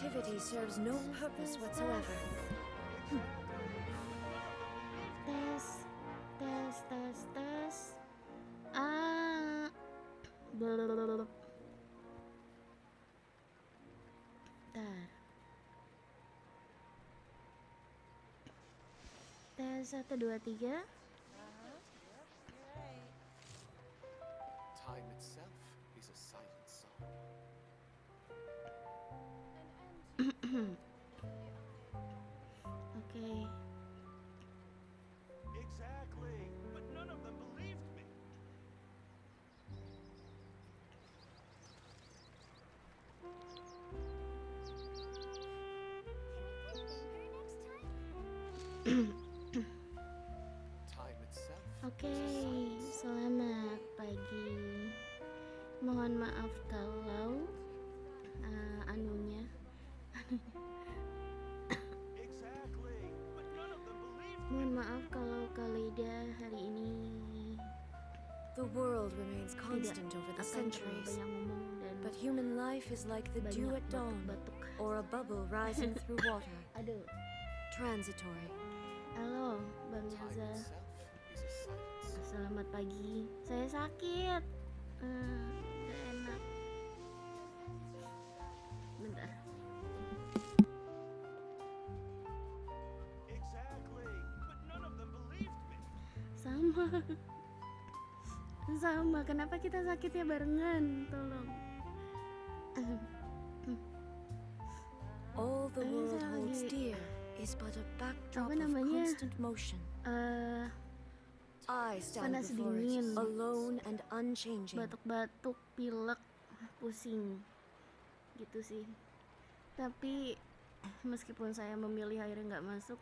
activity serves no purpose whatsoever. Tes, tes, tes, tes. Ah, blablabla. Bentar. Tes 1, 2, 3. Time itself is a silent song. Oke. Exactly, but none of them believed me. Time itself Oke, is a silent song. selamat pagi. Mohon maaf kalau anunya. Exactly, but none of them believed me. Mohon maaf kalau Kalida hari ini The world remains tidak constant over the akan terlalu centuries, banyak ngomong dan but human life is like the dew banyak at dawn, batuk-batuk. or a bubble rising through water, Aduh, transitory. halo Bang Time Yoza. itself is a silent song. Selamat pagi. Saya sakit. Gak enak. Bentar. Exactly, but none of them believed me. Sama. Sama. Kenapa kita sakitnya barengan? Tolong. All the Ini world saya holds lagi- dear is but a backdrop Apa of namanya? constant motion. I stand Panas before it, dingin. alone and unchanging. Batuk-batuk, pilek, pusing. Gitu sih. Tapi meskipun saya memilih akhirnya nggak masuk,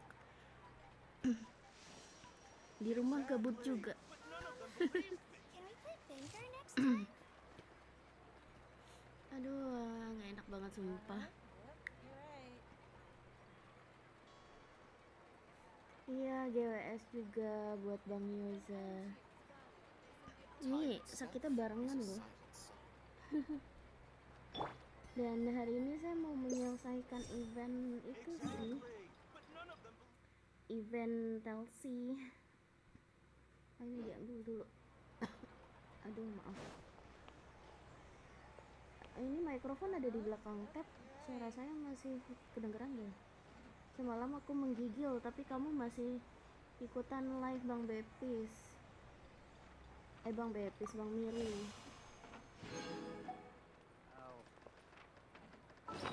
di rumah gabut juga. But none of them believed me. Can we play Banker next time? Aduh, nggak enak banget sumpah. Iya, GWS juga buat Bang Yoza. Ini sakitnya barengan Is a loh. silent song. Dan hari ini saya mau menyelesaikan event itu sih, Exactly, but none of them believed event Thelxie. Ini diambil dulu. Aduh, maaf. Ini mikrofon ada di belakang tab. Suara saya masih kedengeran deh. Semalam aku menggigil, tapi kamu masih ikutan live Bang Bepis. Bang Bepis, Bang Miri.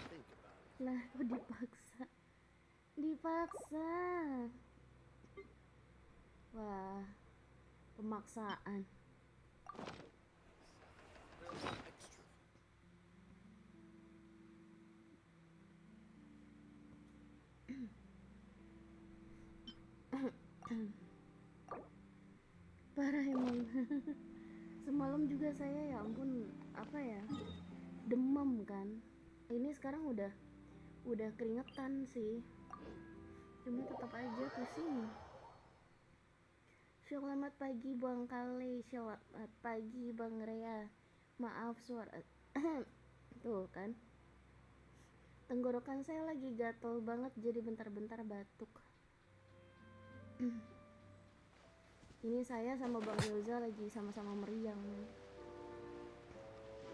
Think about it. Lah, kok dipaksa? Dipaksa. Wah, pemaksaan. Extra. Parah emang. Semalam juga saya, ya ampun, apa ya, demam kan. Ini sekarang udah keringetan sih, cuma tetap aja pusing. Selamat pagi Bang Kale, selamat pagi Bang Rea. Maaf suara tuh kan, tenggorokan saya lagi gatel banget, jadi bentar-bentar batuk. Ini saya sama Bang Yoza lagi sama-sama meriang.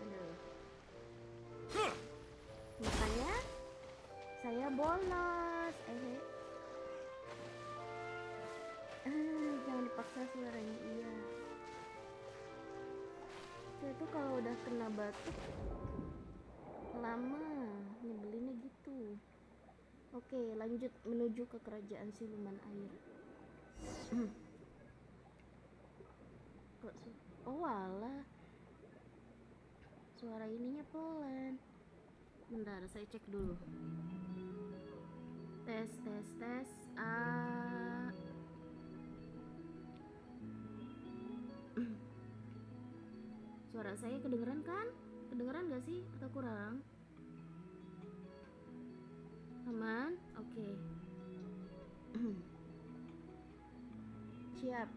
Aduh. Makanya saya bolos. Jangan dipaksa suaranya. Iya. Saya tuh kalau udah kena batuk lama nyebelinnya gitu. Oke, lanjut menuju ke kerajaan siluman air. Oh alah, suara ininya pelan. Bentar, saya cek dulu. Tes. Suara saya kedengeran kan? Kedengeran gak sih? Atau kurang? Aman? Oke. Siap.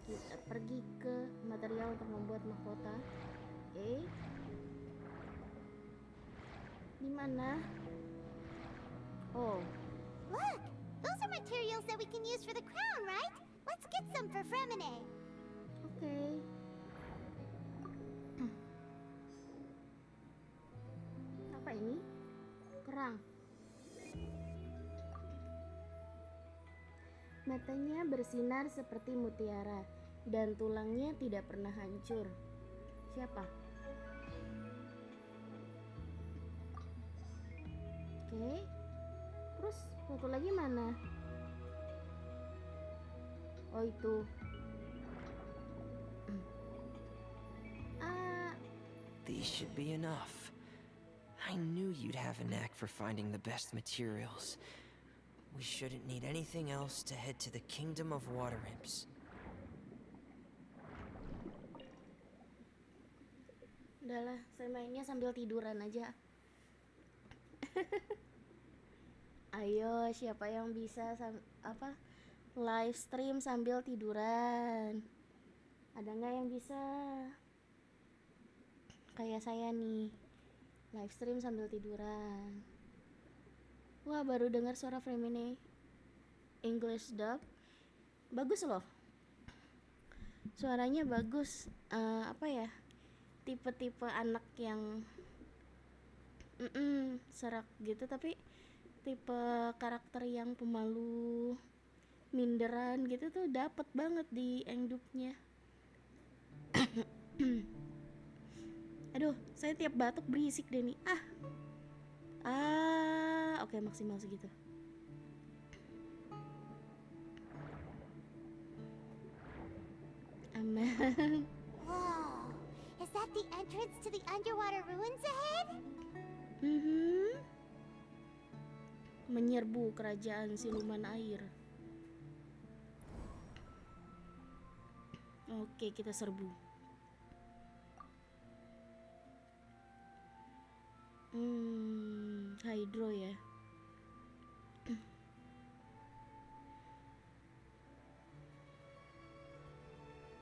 Kita pergi ke material untuk membuat mahkota. Di mana? Oh, Look, those are materials that we can use for the crown, right? Let's get some for Fremine. oke. Apa ini? Kerang. Matanya bersinar seperti mutiara dan tulangnya tidak pernah hancur. Siapa? Oke. Terus satu lagi mana? Oh, itu. Ah, These should be enough. I knew you'd have a knack for finding the best materials. We shouldn't need anything else to head to the Kingdom of Water Imps. udahlah, saya mainnya sambil tiduran aja. Ayo, siapa yang bisa live stream sambil tiduran? Ada nggak yang bisa? Kayak saya nih, live stream sambil tiduran. Wah, baru dengar suara Fremine English dub. Bagus loh. Suaranya bagus. Apa ya? Tipe-tipe anak yang serak gitu, tapi tipe karakter yang pemalu, minderan gitu tuh dapet banget di engdupnya. Aduh, saya tiap batuk berisik deh nih. Oke, maksimal segitu. Aman. Whoa, is that the entrance to the underwater ruins ahead? Menyerbu kerajaan siluman air. Oke, kita serbu. Hydro ya.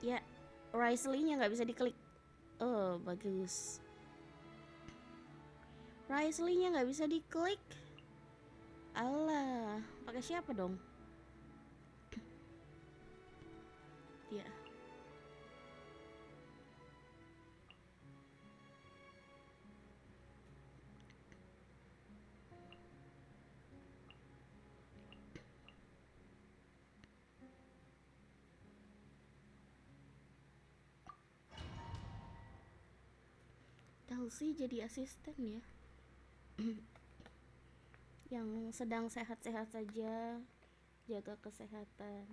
Ya, Risley-nya nggak bisa diklik. Oh, bagus. Risley-nya nggak bisa diklik. Alah, pakai siapa dong? Ya. Thelxie jadi asisten ya. Yang sedang sehat-sehat saja, jaga kesehatan.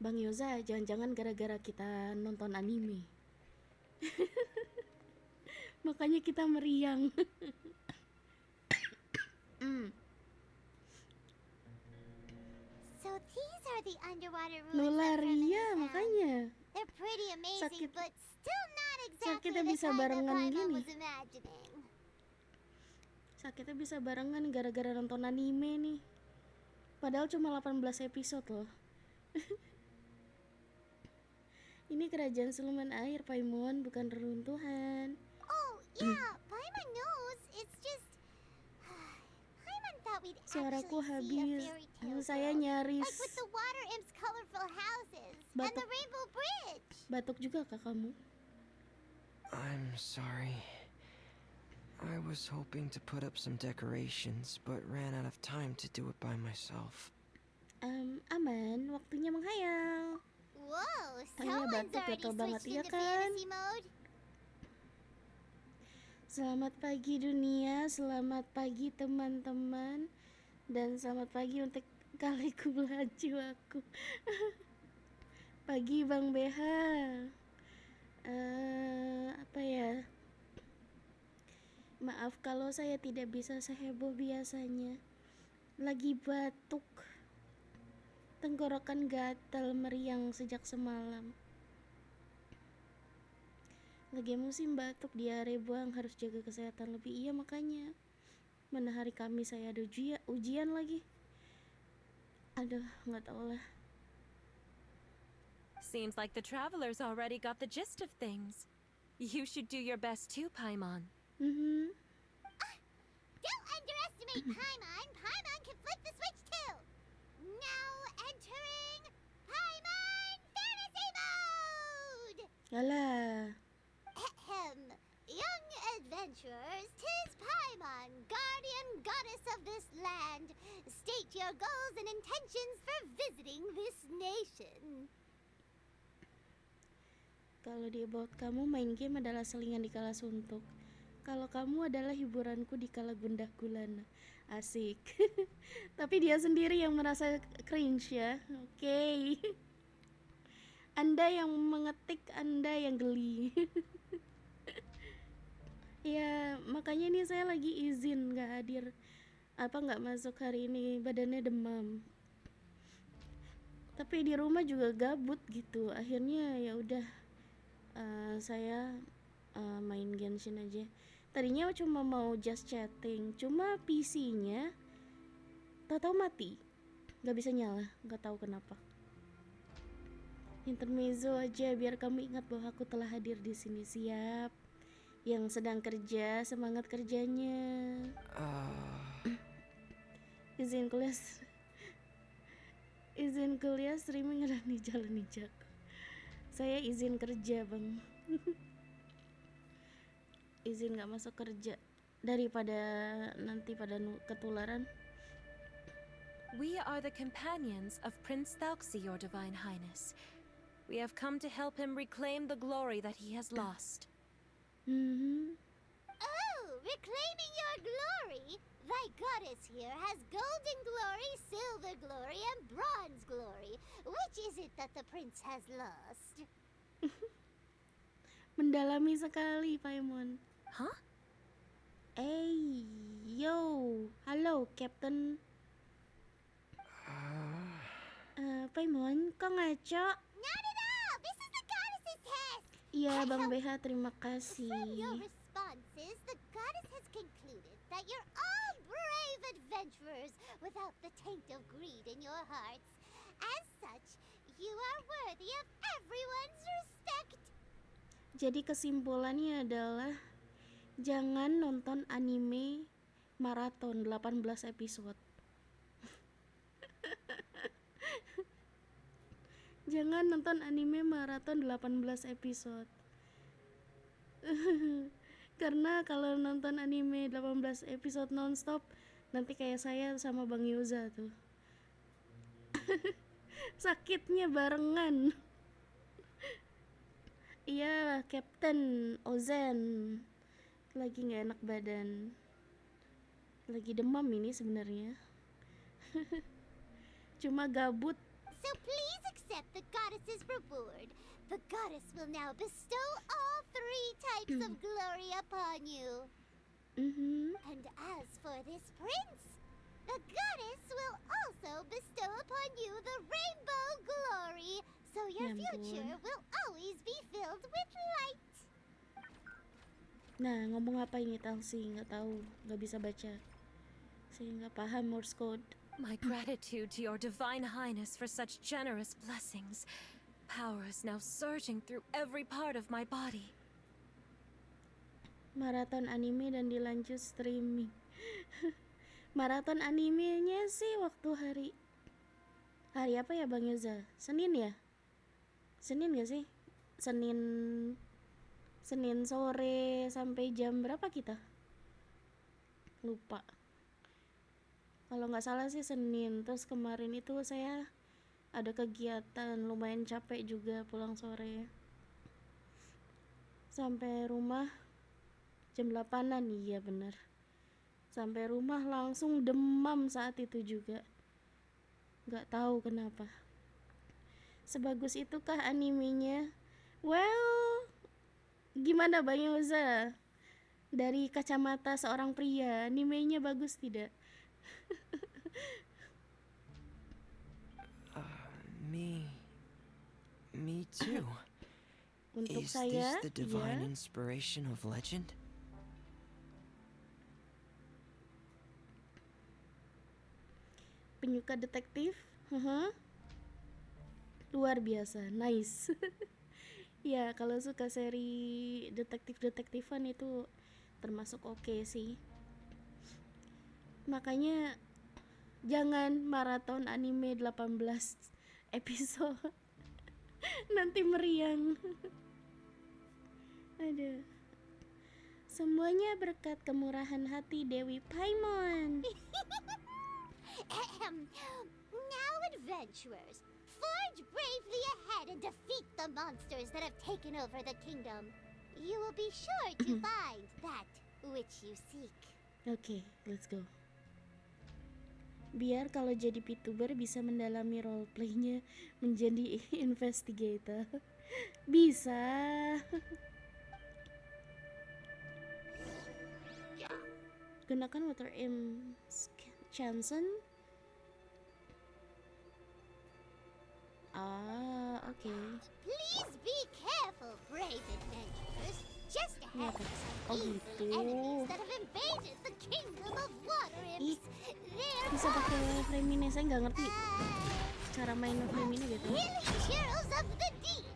Bang Yoza, jangan-jangan gara-gara kita nonton anime. Makanya kita meriang. So these are the underwater ruins. Nularia, makanya. They're pretty amazing, Sakit- but still not exactly sakitnya the bisa kind that barengan Paimon gini. was imagining. Sakitnya bisa barengan gara-gara nonton anime nih. Padahal cuma 18 episode loh. Ini kerajaan siluman air, Paimon, bukan reruntuhan. Oh, yeah, Paimon knows. It's just Paimon thought we'd Suaraku actually see a habis. fairy tale Saya world, nyaris like with the water imps' colorful houses and Batuk. the rainbow bridge. batuk juga kak kamu. I'm sorry. I was hoping to put up some decorations, but ran out of time to do it by myself. Aman, waktunya menghayal. Whoa, Tanya someone's batuk already gatel banget, switched iya into kan? fantasy mode. Selamat pagi dunia, selamat pagi teman-teman, dan selamat pagi untuk kaliku belaju aku. Pagi Bang BH. Apa ya? Maaf kalau saya tidak bisa seheboh biasanya. Lagi batuk. Tenggorokan gatal meriang sejak semalam. Lagi musim batuk, diare buang, harus jaga kesehatan lebih. Iya makanya. Mana hari Kamis saya ada ujian lagi. Aduh, nggak tahu lah. Seems like the travelers already got the gist of things. You should do your best too, Paimon. Mhm. Don't underestimate Paimon. Paimon can flip the switch too. Now entering Paimon Fantasy Mode! Alah. Ahem. Young adventurers, 'tis Paimon, guardian goddess of this land. State your goals and intentions for visiting this nation. Kalau di About kamu, main game adalah selingan di kala suntuk. Kalau kamu adalah hiburanku di kala gundah gulana. Asik. Tapi dia sendiri yang merasa cringe ya. Oke. Anda yang mengetik, Anda yang geli. Ya, makanya nih saya lagi izin nggak hadir. Nggak masuk hari ini, badannya demam. Tapi di rumah juga gabut gitu. Akhirnya ya udah. Saya main Genshin aja. Tadinya cuma mau just chatting, cuma PC-nya tahu mati, nggak bisa nyala, nggak tahu kenapa. Intermezzo aja biar kamu ingat bahwa aku telah hadir di sini. Siap. Yang sedang kerja, semangat kerjanya. Izin kuliah streaming Rani Jalan Ninjaku. Saya izin kerja, Bang. Izin gak masuk kerja daripada nanti pada ketularan. We are the companions of Prince Thelxie, Your Divine Highness. We have come to help him reclaim the glory that he has lost. Oh, reclaiming your glory? Thy goddess here has golden glory, silver glory, and bronze glory. Which is it that the prince has lost? Mendalami sekali, Paimon. Huh? Yo, halo, Captain. Paimon, kok ngaco? Not at all! This is the goddess's test! Iya, Bang BH, terima kasih. From your responses, the goddess has concluded that you're all brave adventurers without the taint of greed in your hearts. As such, you are worthy of everyone's respect. Jadi kesimpulannya adalah jangan nonton anime maraton 18 episode. Jangan nonton anime maraton 18 episode. Karena kalau nonton anime 18 episode nonstop, nanti kayak saya sama Bang Yoza tuh. Sakitnya barengan. Iya, Captain Ozen lagi nggak enak badan, lagi demam ini sebenarnya. Cuma gabut. So please accept the goddess's reward. The goddess will now bestow all 3 types of glory upon you. And as for this prince, the goddess will also bestow upon you the rainbow glory, so your future will always be filled with light. Nah, ngomong apa ini Thelxie? Nggak tahu, nggak bisa baca. Saya nggak paham Morse code. My gratitude to Your Divine Highness for such generous blessings. Power is now surging through every part of my body. Maraton anime dan dilanjut streaming. Maraton animenya sih waktu hari apa ya Bang Yoza? Senin ya? Senin gak sih? Senin sore sampai jam berapa kita? Lupa. Kalau nggak salah sih Senin. Terus kemarin itu saya ada kegiatan, lumayan capek juga pulang sore. Sampai rumah jam 8-an, iya bener. Sampai rumah langsung demam saat itu juga. Nggak tahu kenapa. Sebagus itukah animenya? Well, gimana Bang Yoza? Dari kacamata seorang pria, animenya bagus tidak? Me too. Untuk Is saya, this the divine ya. inspiration of legend? Penyuka detektif, Luar biasa, nice. Ya, kalau suka seri detektifan itu termasuk oke sih. Makanya jangan maraton anime 18 episode. Nanti meriang. Aduh. Semuanya berkat kemurahan hati Dewi Paimon. Now, adventurers, forge bravely ahead and defeat the monsters that have taken over the kingdom. You will be sure to find that which you seek. Oke, let's go. Biar kalau jadi VTuber bisa mendalami roleplaynya menjadi investigator. Bisa. Gunakan water Chanson. Oke. Please be careful, brave adventurers. Just ahead are Oh, some gitu. evil enemies that have invaded the kingdom of water Ih, imps. They're bisa pakai frame ini, saya nggak ngerti cara main frame ini gitu. healing heroes of the deep.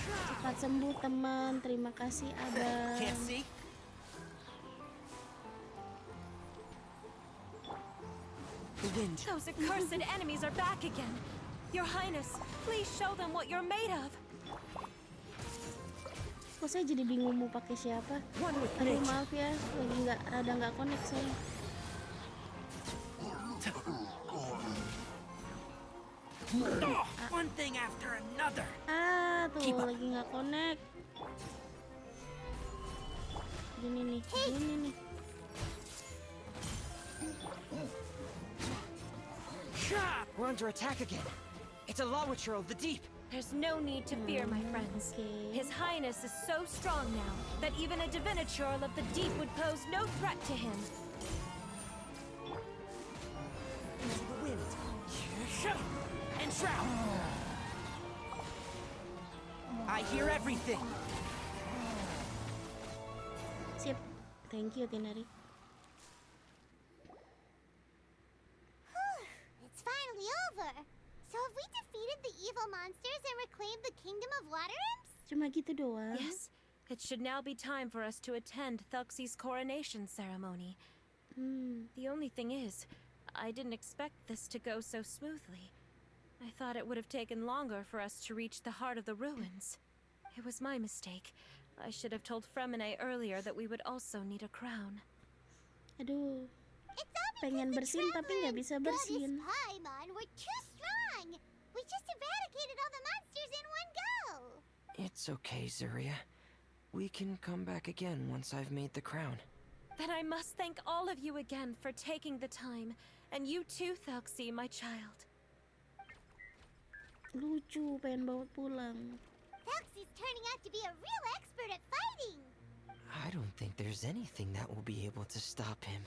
Cepat sembuh teman, terima kasih abang. Can't see? The wind. Those accursed enemies are back again. Your Highness, please show them what you're made of. Kok saya jadi bingung mau pakai siapa? One with Aduh nature. maaf ya, lagi rada nggak connect saya. One thing after another. Tuh Keep up. lagi nggak connect. Gini nih. We're under attack again. It's a Lawitcher of the deep. There's no need to fear, my friends. Okay. His Highness is so strong now that even a Diviniture of the deep would pose no threat to him. Into the wind. And shroud. I hear everything. Sip. Thank you, Tinari. It's finally over. So have we defeated the evil monsters and reclaimed the kingdom of water imps? Cuma gitu doang. Yes, it should now be time for us to attend Thelxie'S coronation ceremony. The only thing is, I didn't expect this to go so smoothly. I thought it would have taken longer for us to reach the heart of the ruins. It was my mistake. I should have told Fremine earlier that we would also need a crown. Aduh, It's all pengen because the bersin tapi nggak traveler bisa and bersin. goddess Paimon were too strong. We just eradicated all the monsters in one go. It's okay, Zuria. We can come back again once I've made the crown. Then I must thank all of you again for taking the time. And you too, Thelxie, my child. Lucu, pengen bawa pulang. Thelxie's turning out to be a real expert at fighting. I don't think there's anything that will be able to stop him.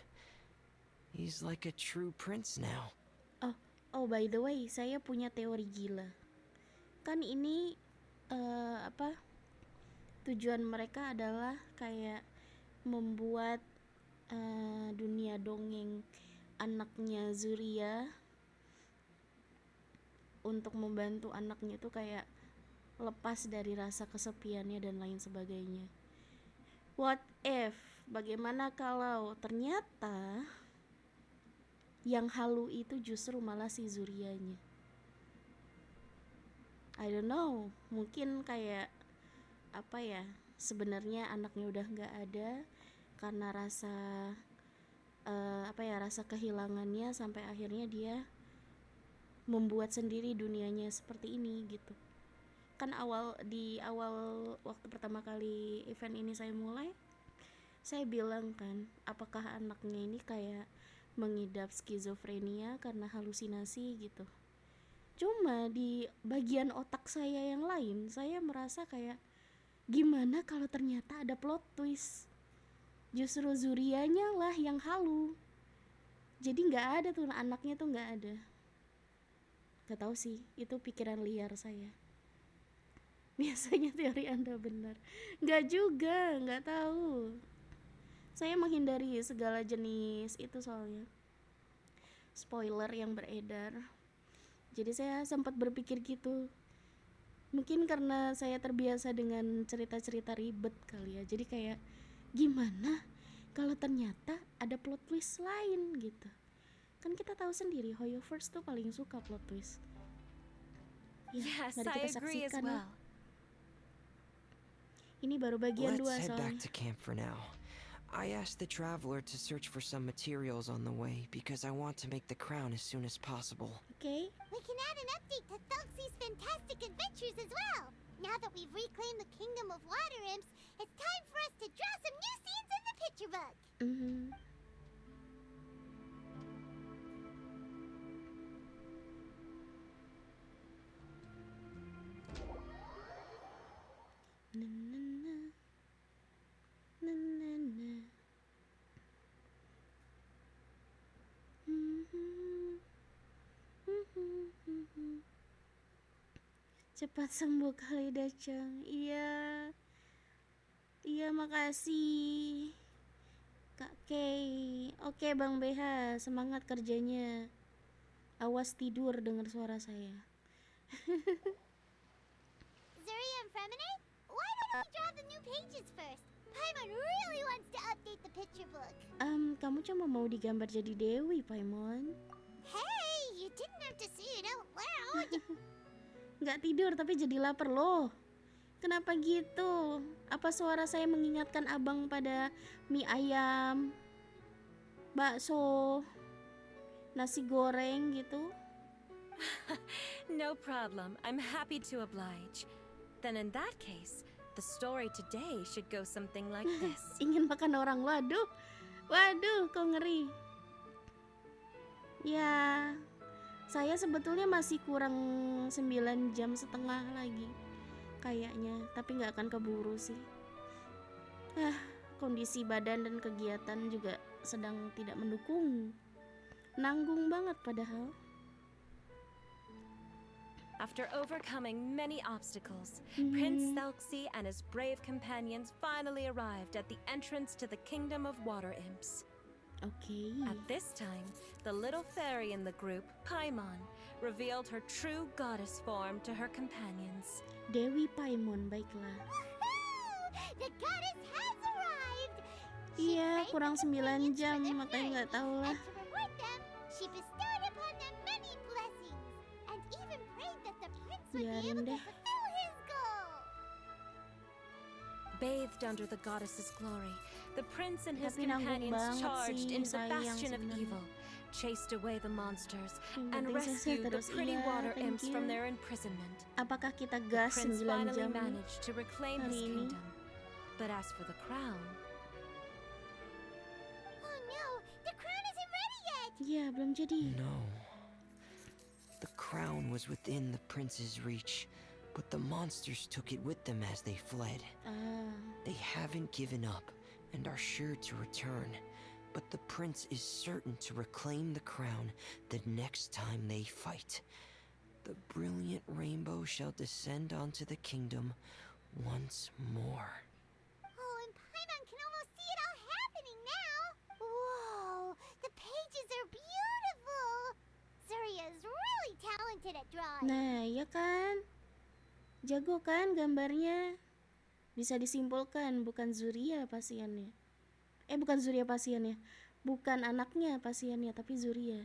He's like a true prince now. Oh, by the way, saya punya teori gila. Kan ini tujuan mereka adalah kayak membuat dunia dongeng anaknya Zuria untuk membantu anaknya itu kayak lepas dari rasa kesepiannya dan lain sebagainya. What if? Bagaimana kalau ternyata yang halu itu justru malah si Zurianya? I don't know, mungkin kayak apa ya, sebenarnya anaknya udah nggak ada karena rasa rasa kehilangannya sampai akhirnya dia membuat sendiri dunianya seperti ini gitu. Kan di awal waktu pertama kali event ini saya mulai, saya bilang kan, apakah anaknya ini kayak mengidap skizofrenia karena halusinasi gitu. Cuma di bagian otak saya yang lain, saya merasa kayak gimana kalau ternyata ada plot twist, justru Zurianya lah yang halu, jadi nggak ada tuh anaknya tuh nggak ada. Gak tahu sih, itu pikiran liar saya. Biasanya teori Anda benar. Nggak juga, nggak tahu. Saya menghindari segala jenis itu soalnya spoiler yang beredar. Jadi saya sempat berpikir gitu. Mungkin karena saya terbiasa dengan cerita-cerita ribet kali ya. Jadi kayak gimana kalau ternyata ada plot twist lain gitu. Kan kita tahu sendiri Hoyoverse tuh paling suka plot twist. Ya, Yes, mari I kita agree as saksikan ya. well. Ini baru bagian Let's 2 head back soalnya. to camp for now. I asked the traveler to search for some materials on the way because I want to make the crown as soon as possible. Oke. We can add an update to Thelxie'S fantastic adventures as well. Now that we've reclaimed the Kingdom of Water Imps, it's time for us to draw some new scenes in the picture book. Na, na, na. Na, na, na. Cepat sembuh kali Dacang. Iya. Iya, makasih Kak Kay. Oke Bang BH, semangat kerjanya. Awas tidur dengar suara saya. Zuria and Fremine, why don't we draw the new pages first? Paimon really wants to update the picture book. Kamu cuma mau digambar jadi Dewi, Paimon. Hey, you didn't have to say it out loud. Nggak tidur tapi jadi lapar loh. Kenapa gitu? Apa suara saya mengingatkan abang pada mie ayam, bakso, nasi goreng gitu? No problem. I'm happy to oblige. Then in that case, the story today should go something like this. Ingin makan orang, waduh. Waduh, kok ngeri. Ya, saya sebetulnya masih kurang 9,5 jam lagi kayaknya, tapi nggak akan keburu sih. Kondisi badan dan kegiatan juga sedang tidak mendukung. Nanggung banget padahal. After overcoming many obstacles, Prince Thelxie and his brave companions finally arrived at the entrance to the Kingdom of Water Imps. Oke. At this time, the little fairy in the group, Paimon, revealed her true goddess form to her companions. Dewi Paimon, baiklah. The goddess has arrived. Iya, kurang 9 jam, makanya nggak tahu lah. And to reward them, she bestowed upon them many blessings, and even prayed that the prince would be Biarin able to deh. fulfill his goal. Bathed under the goddess's glory, the prince and his Tapi nanggung companions banget charged sih, into the sayang bastion of sebenarnya. evil, chased away the monsters, Yang and penting selesai rescued the terus. pretty Iya, water thank imps from you. their imprisonment. Apakah kita The gas prince 9 finally jam nih? managed to reclaim his hari ini. kingdom. But as for the crown, Oh no, the crown isn't ready yet. Iya, belum jadi. No. The crown was within the prince's reach, but the monsters took it with them as they fled. They haven't given up and are sure to return, but the prince is certain to reclaim the crown the next time they fight. The brilliant rainbow shall descend onto the kingdom once more. Oh, and Paimon can almost see it all happening now. Whoa, the pages are beautiful. Zuria is really talented at drawing. Nah, ya kan? Jago kan gambarnya? Bisa disimpulkan bukan Zuria pasiennya. Bukan Zuria pasiennya. Bukan anaknya pasiennya, tapi Zuria.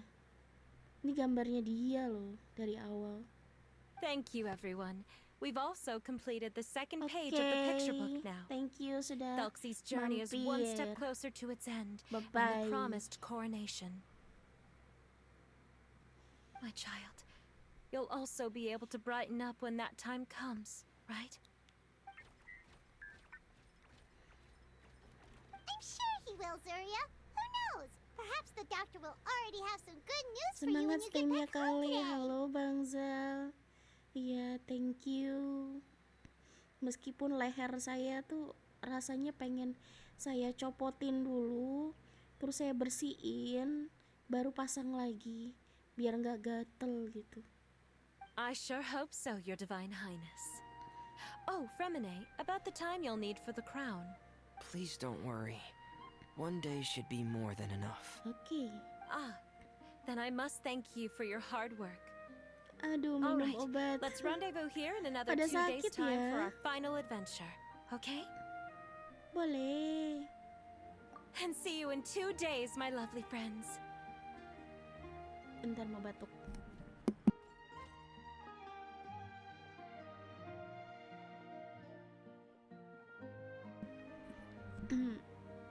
Ini gambarnya dia loh dari awal. thank you, everyone. We've also completed the second Oke, page of the picture book now. thank you sudah Thelxie's journey is one step mampir. closer to its end and Bye-bye. the promised coronation. My child, you'll also be able to brighten up when that time comes, right? I'm sure he will, Zuria. Who knows? Perhaps the doctor will already have some good news for you when Semangat you get streamnya back home kali. today. Halo Bang Zal. Iya, thank you. Meskipun leher saya tuh rasanya pengen saya copotin dulu, terus saya bersihin, baru pasang lagi, biar nggak gatel gitu. I sure hope so, Your Divine Highness. Oh, Fremine, about the time you'll need for the crown. Please don't worry. One day should be more than enough. Oke. Ah, then I must thank you for your hard work. Aduh, All minum right, obat. let's rendezvous here in another Pada 2 days' sakit time for ya. our final adventure. Okay? Boleh. And see you in 2 days, my lovely friends. Bentar mau batuk.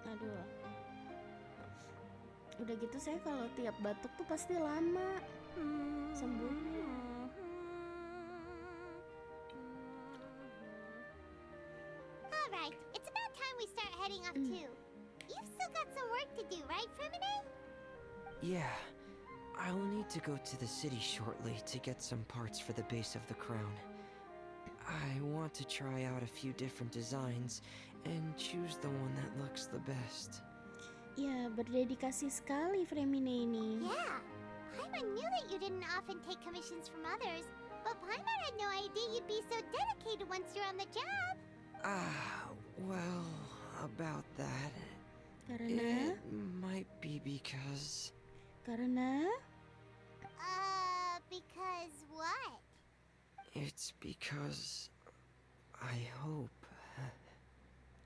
Aduh. Udah gitu saya kalau tiap batuk tuh pasti lama sembuhnya. Alright, it's about time we start heading off too. You've still got some work to do, right, Femine? Yeah, I'll need to go to the city shortly to get some parts for the base of the crown. I want to try out a few different designs and choose the one that looks the best. Ya, berdedikasi sekali Fremine ini. Yeah. Paimon knew that you didn't often take commissions from others, but Paimon had no idea you'd be so dedicated once you're on the job. Well, about that. Karena? It might be because... Karena? Because what? It's because... I hope...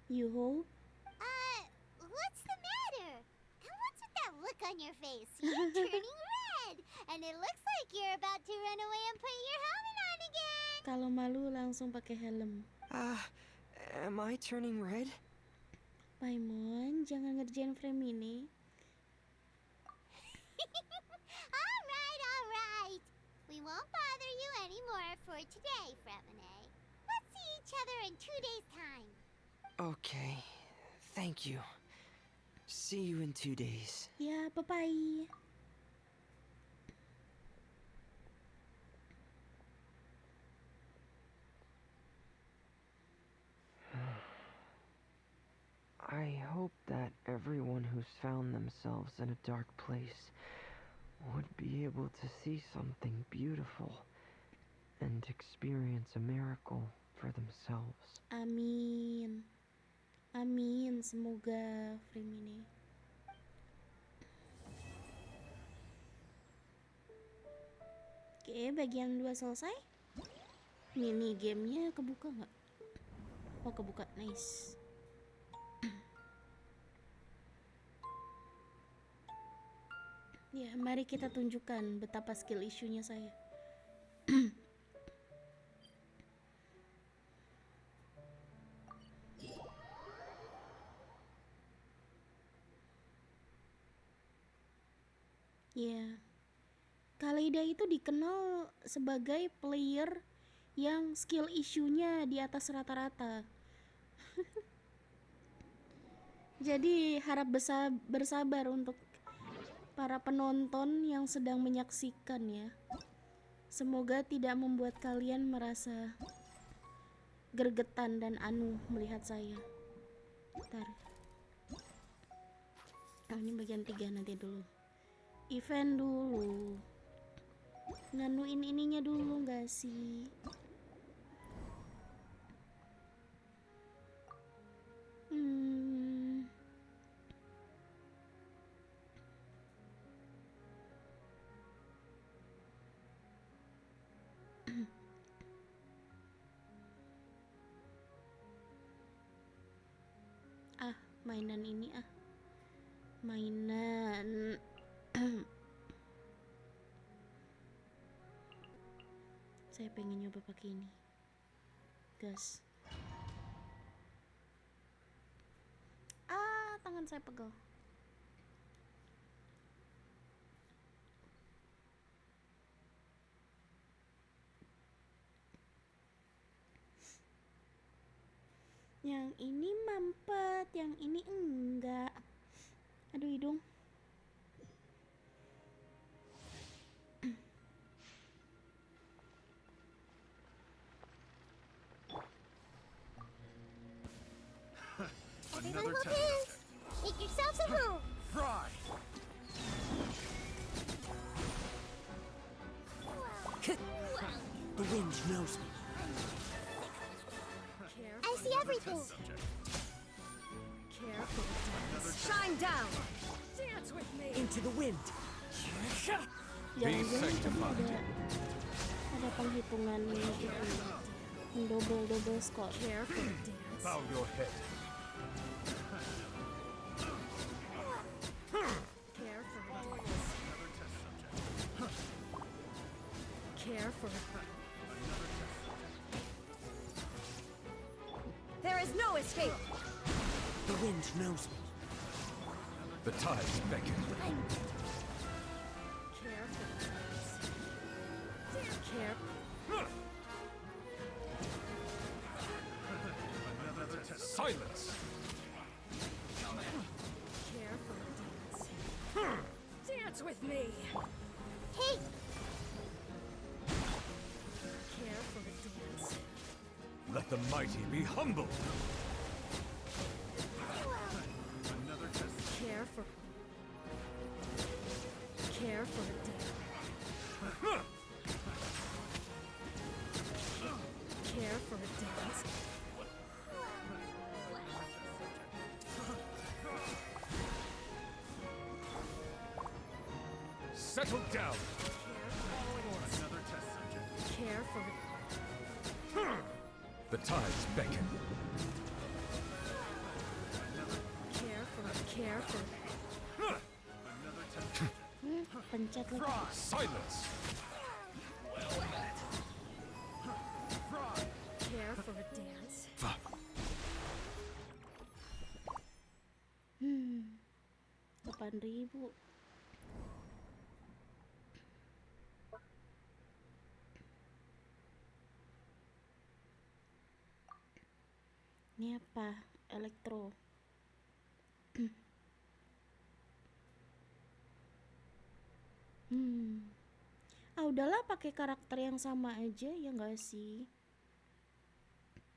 You hope? What's the matter? And what's with that look on your face? You're turning red, and it looks like you're about to run away and put your helmet on again. Kalau malu langsung pakai helm. Am I turning red? Paimon, jangan ngerjain Fremine. Alright. We won't bother you anymore for today, Fremine. Let's see each other in 2 days' time. Okay, thank you. See you in 2 days. Ya, bye-bye. I hope that everyone who's found themselves in a dark place would be able to see something beautiful and experience a miracle for themselves. Amin. Amin, semoga Fremine. Oke, bagian 2 selesai. Mini gamenya kebuka nggak? Oh, kebuka, nice. Ya, mari kita tunjukkan betapa skill isunya saya. Ya, Kaleida itu dikenal sebagai player yang skill isunya di atas rata-rata. Jadi harap bersabar untuk para penonton yang sedang menyaksikan ya. Semoga tidak membuat kalian merasa gergetan dan anuh melihat saya. Bentar. Oh, ini bagian 3 nanti dulu. Event dulu. Nganuin ininya dulu gak sih? Mainan ini mainan saya pengen nyoba pakai ini, gas. Tangan saya pegel. Yang ini mampet, yang ini enggak. Aduh, hidung. Another Little test. Biz, make yourselves at home. Fry. The wind knows me. I see everything. Careful. Shine down. Into the wind. Jangan-jangan tadi ada penghitungan itu, double score. Care for the dance. Bow your head. Care for the dance. Care for the There is no escape. The wind knows me. The tides beckon. Care for the dance. Care. Silence. Care for the dance. Dance with me. Hey, Care for the dance. Let the mighty be humbled. Care for the dance. Care for the dance. Settle down. Care for the The tides beckon. care for Pencet lagi. Silence. care for the dance. 8.000. Ini apa? Elektro. Udahlah pakai karakter yang sama aja ya nggak sih?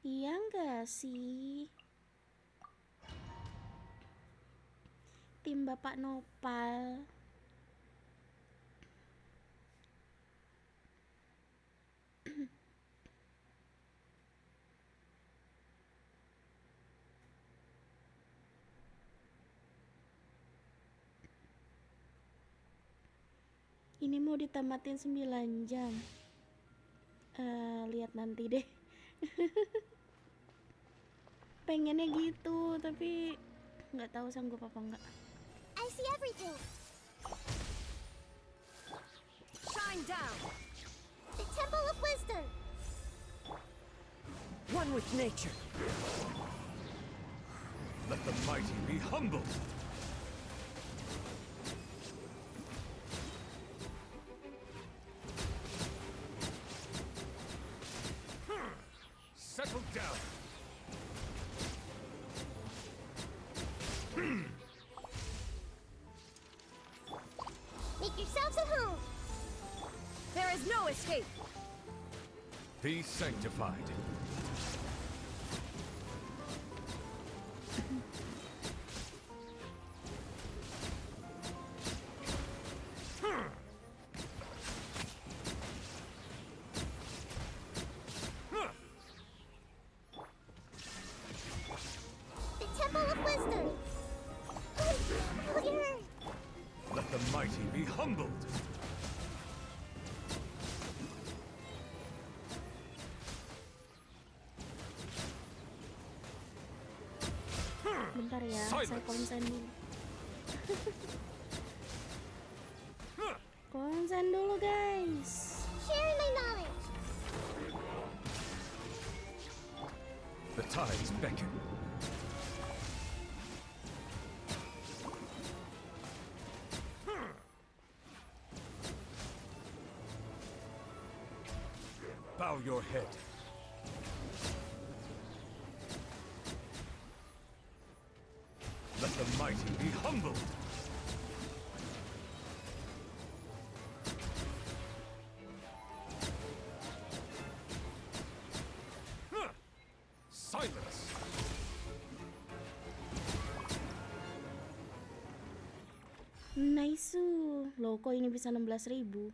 Iya nggak sih? Tim Bapak Nopal. Ini mau ditamatin 9 jam. Lihat nanti deh. Pengennya gitu, tapi nggak tahu sanggup apa enggak. I see everything. Shine down. The Temple of Wisdom. One with nature. Let the mighty be humbled. Settle down. Make yourselves at home. There is no escape. Be sanctified. The Temple of Wisdom. Clear. Let the mighty be humbled. Bentar ya, saya konsen dulu. Konsen dulu guys. Sharing my knowledge. The tides beckon. Bow your head. Let the mighty be humbled. Silence. Nice. Loh kok ini bisa 16.000?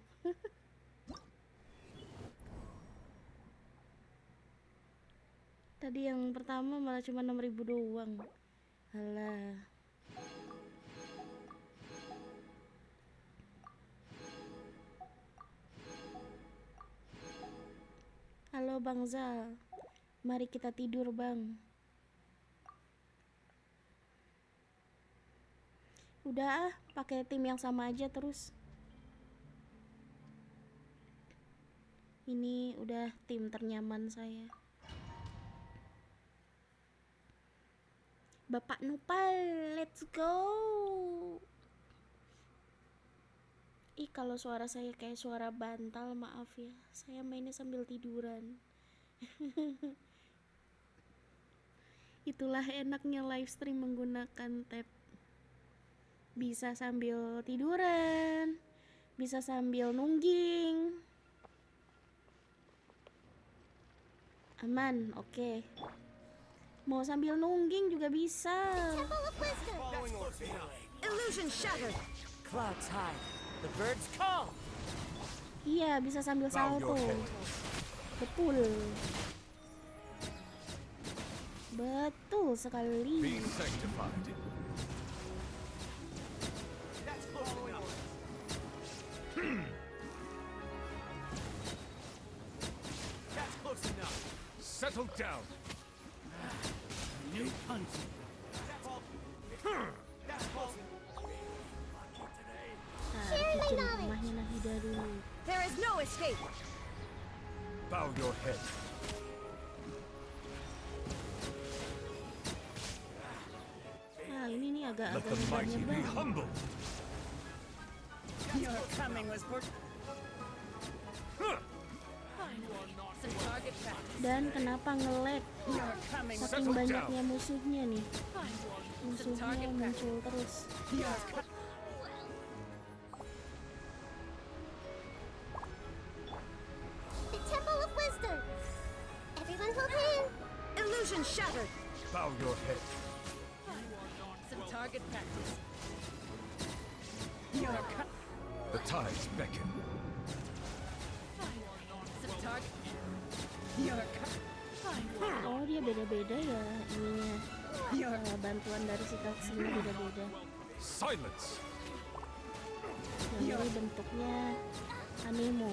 Tadi yang pertama malah cuma 6.000 doang. Alah. Bang Zal. Mari kita tidur, Bang. Udah pakai tim yang sama aja terus. Ini udah tim ternyaman saya. Bapak Nopal, let's go. Ih, kalau suara saya kayak suara bantal, maaf ya. Saya mainnya sambil tiduran. Itulah enaknya live stream menggunakan tab. Bisa sambil tiduran, bisa sambil nungging. Aman, oke. Mau sambil nungging juga bisa. Illusion shattered. Clouds high. The birds call. Iya, bisa sambil salto. Betul. Betul sekali. Be sanctified. That's close enough. That's close enough. Settle down. New punch. That's all. That's close enough. Bikin rumahnya Nahida dulu. There is no escape. Bow your head. Nah, ini nih Let agak-agak the mighty bebannya be bang. humble. Your coming was for some target practice. Dan kenapa nge-lag? Your coming was Saking banyaknya musuhnya nih. some Musuhnya target practice. muncul terus. Your The Temple of Wisdom. Everyone hold hands. illusion shattered. Bow your head. Some target practice. Your The tides beckon. some target. Your Oh, dia beda-beda ya ininya. your Bantuan dari si Thelxie'snya beda-beda. Silence. Yang ini bentuknya anemo.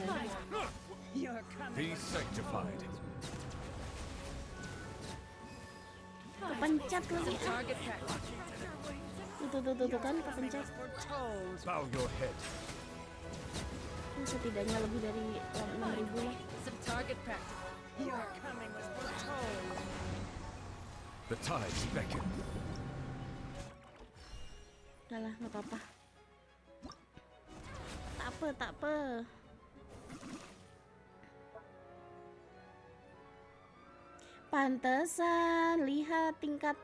your coming. Be sanctified. Kepencet lagi. Target practice. Tuh kan kepencet. Foretold. Bow your head. Setidaknya lebih dari 6.000 lah. Some target practice. Your coming was foretold. The tides beckon. Udah lah, nggak apa-apa. Tak apa. Pantesan, lihat tingkat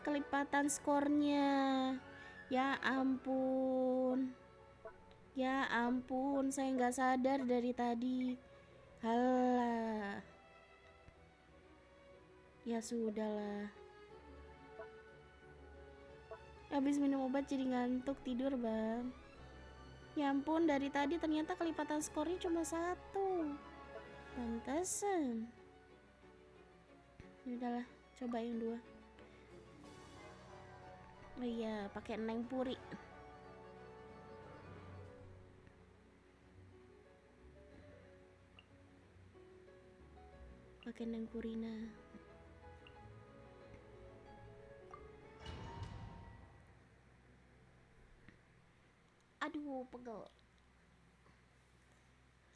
kelipatan skornya. Ya ampun. Saya nggak sadar dari tadi. Halah. Ya sudahlah. Habis minum obat jadi ngantuk tidur bang. Ya ampun, dari tadi ternyata kelipatan skornya cuma 1. Pantesan. Udahlah, coba yang 2. Oh iya, pakai Neng Puri. Pakai Neng Purina. Aduh, pegel.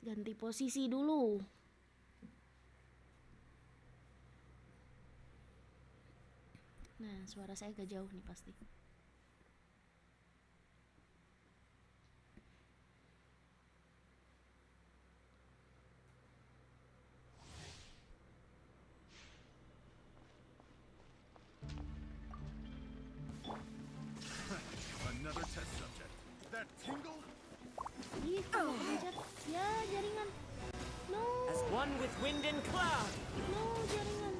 Ganti posisi dulu. Nah, suara saya agak jauh nih pasti. Another test subject. That tingle? Ih, kepencet. Ya, jaringan. No, As one with wind and cloud. no, jaringan.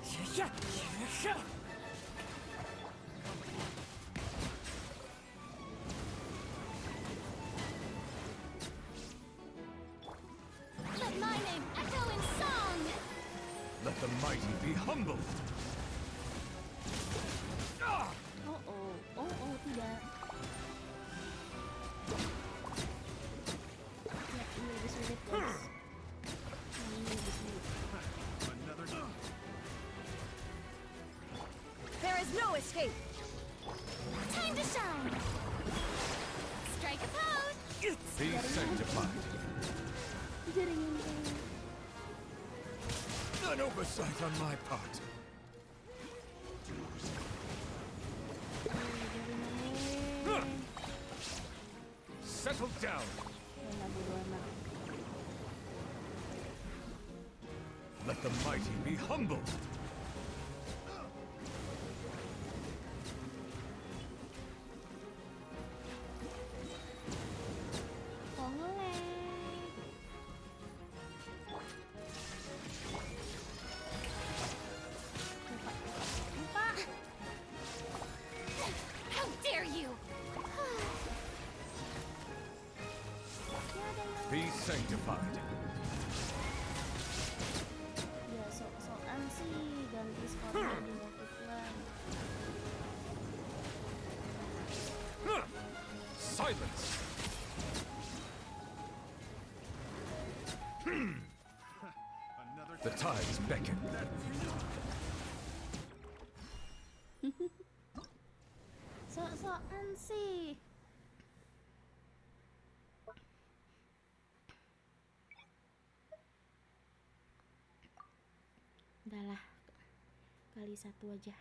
Let my name echo in song. Let the mighty be humble. Oh, tidak. Ya, ini lebih sulit guys. Ini lebih sulit. Another No escape! Time to shine! Strike a pose! Be sanctified. Jaringan. An oversight on my part. Settle down. Let the mighty be humbled. How dare you! Be sanctified. Ya sok-sokan sih ganti skornya di multiplan. Silence. The tides beckon. Sok-sokan sih. Udahlah, kali satu aja.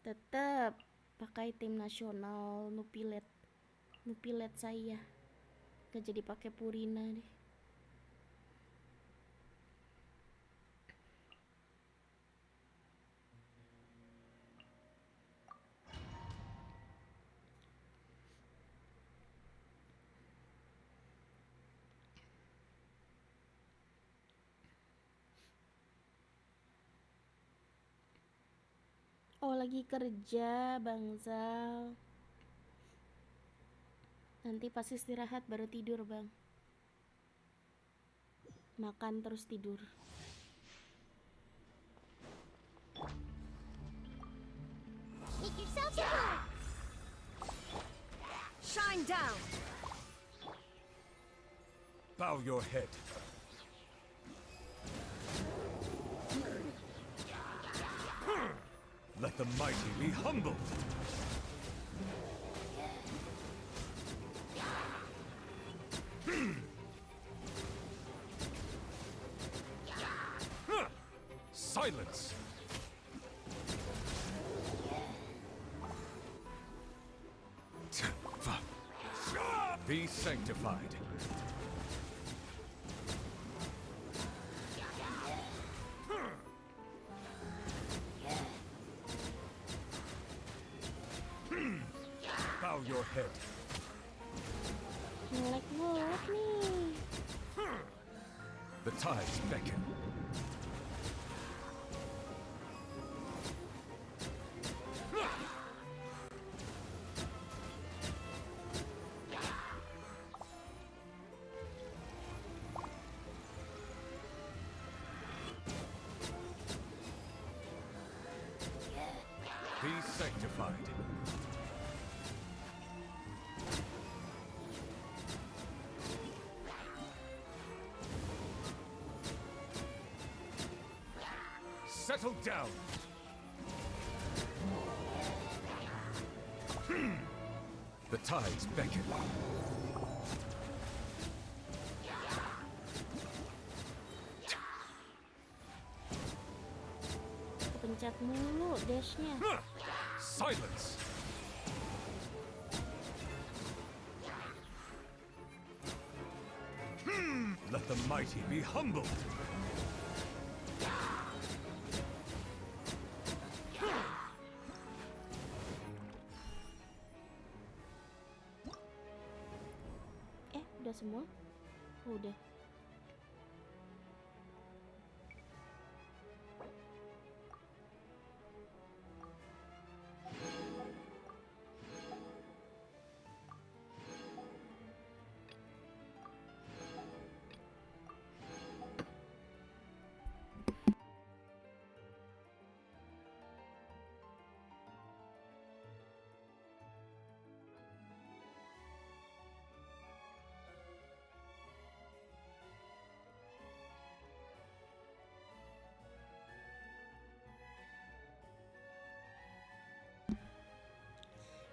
Tetap pakai tim nasional Nupilet saya. Gak jadi pakai Purina deh. Oh, lagi kerja, Bang Zal. Nanti pas istirahat baru tidur, Bang. Makan terus tidur. Make yourself at home. Shine down! Bow your head. Let the mighty be humbled. Silence. Be sanctified. Bow your head. Ngelek-ngelek nih. The tides beckon. Be sanctified. Settle down. The tides beckon. Pencet mulu dashnya. Silence. Let the mighty be humbled. Udah semua? Oh, udah.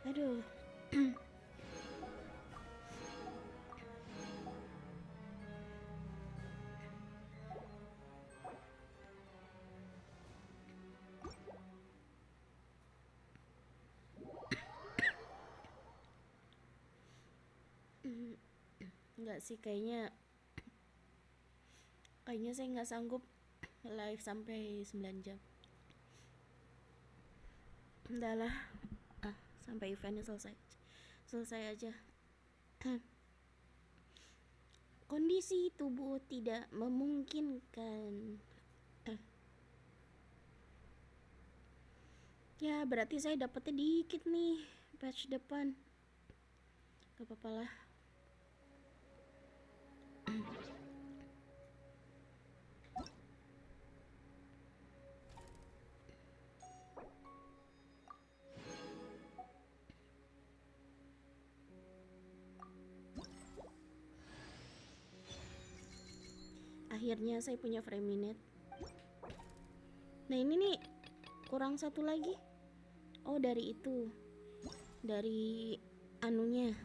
Aduh. Enggak sih, kayaknya saya nggak sanggup live sampai 9 jam. Udahlah, sampai eventnya selesai aja. Kondisi tubuh tidak memungkinkan. Ya berarti saya dapetnya dikit nih patch depan. Gak apa-apa lah. Akhirnya saya punya frame minute. Nah ini nih kurang satu lagi. Oh dari itu, dari anunya,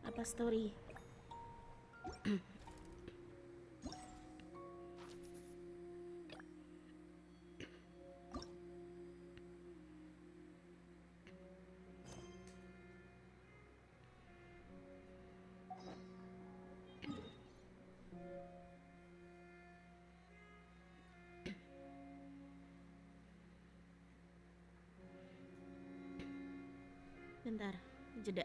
apa story. Bentar, jeda.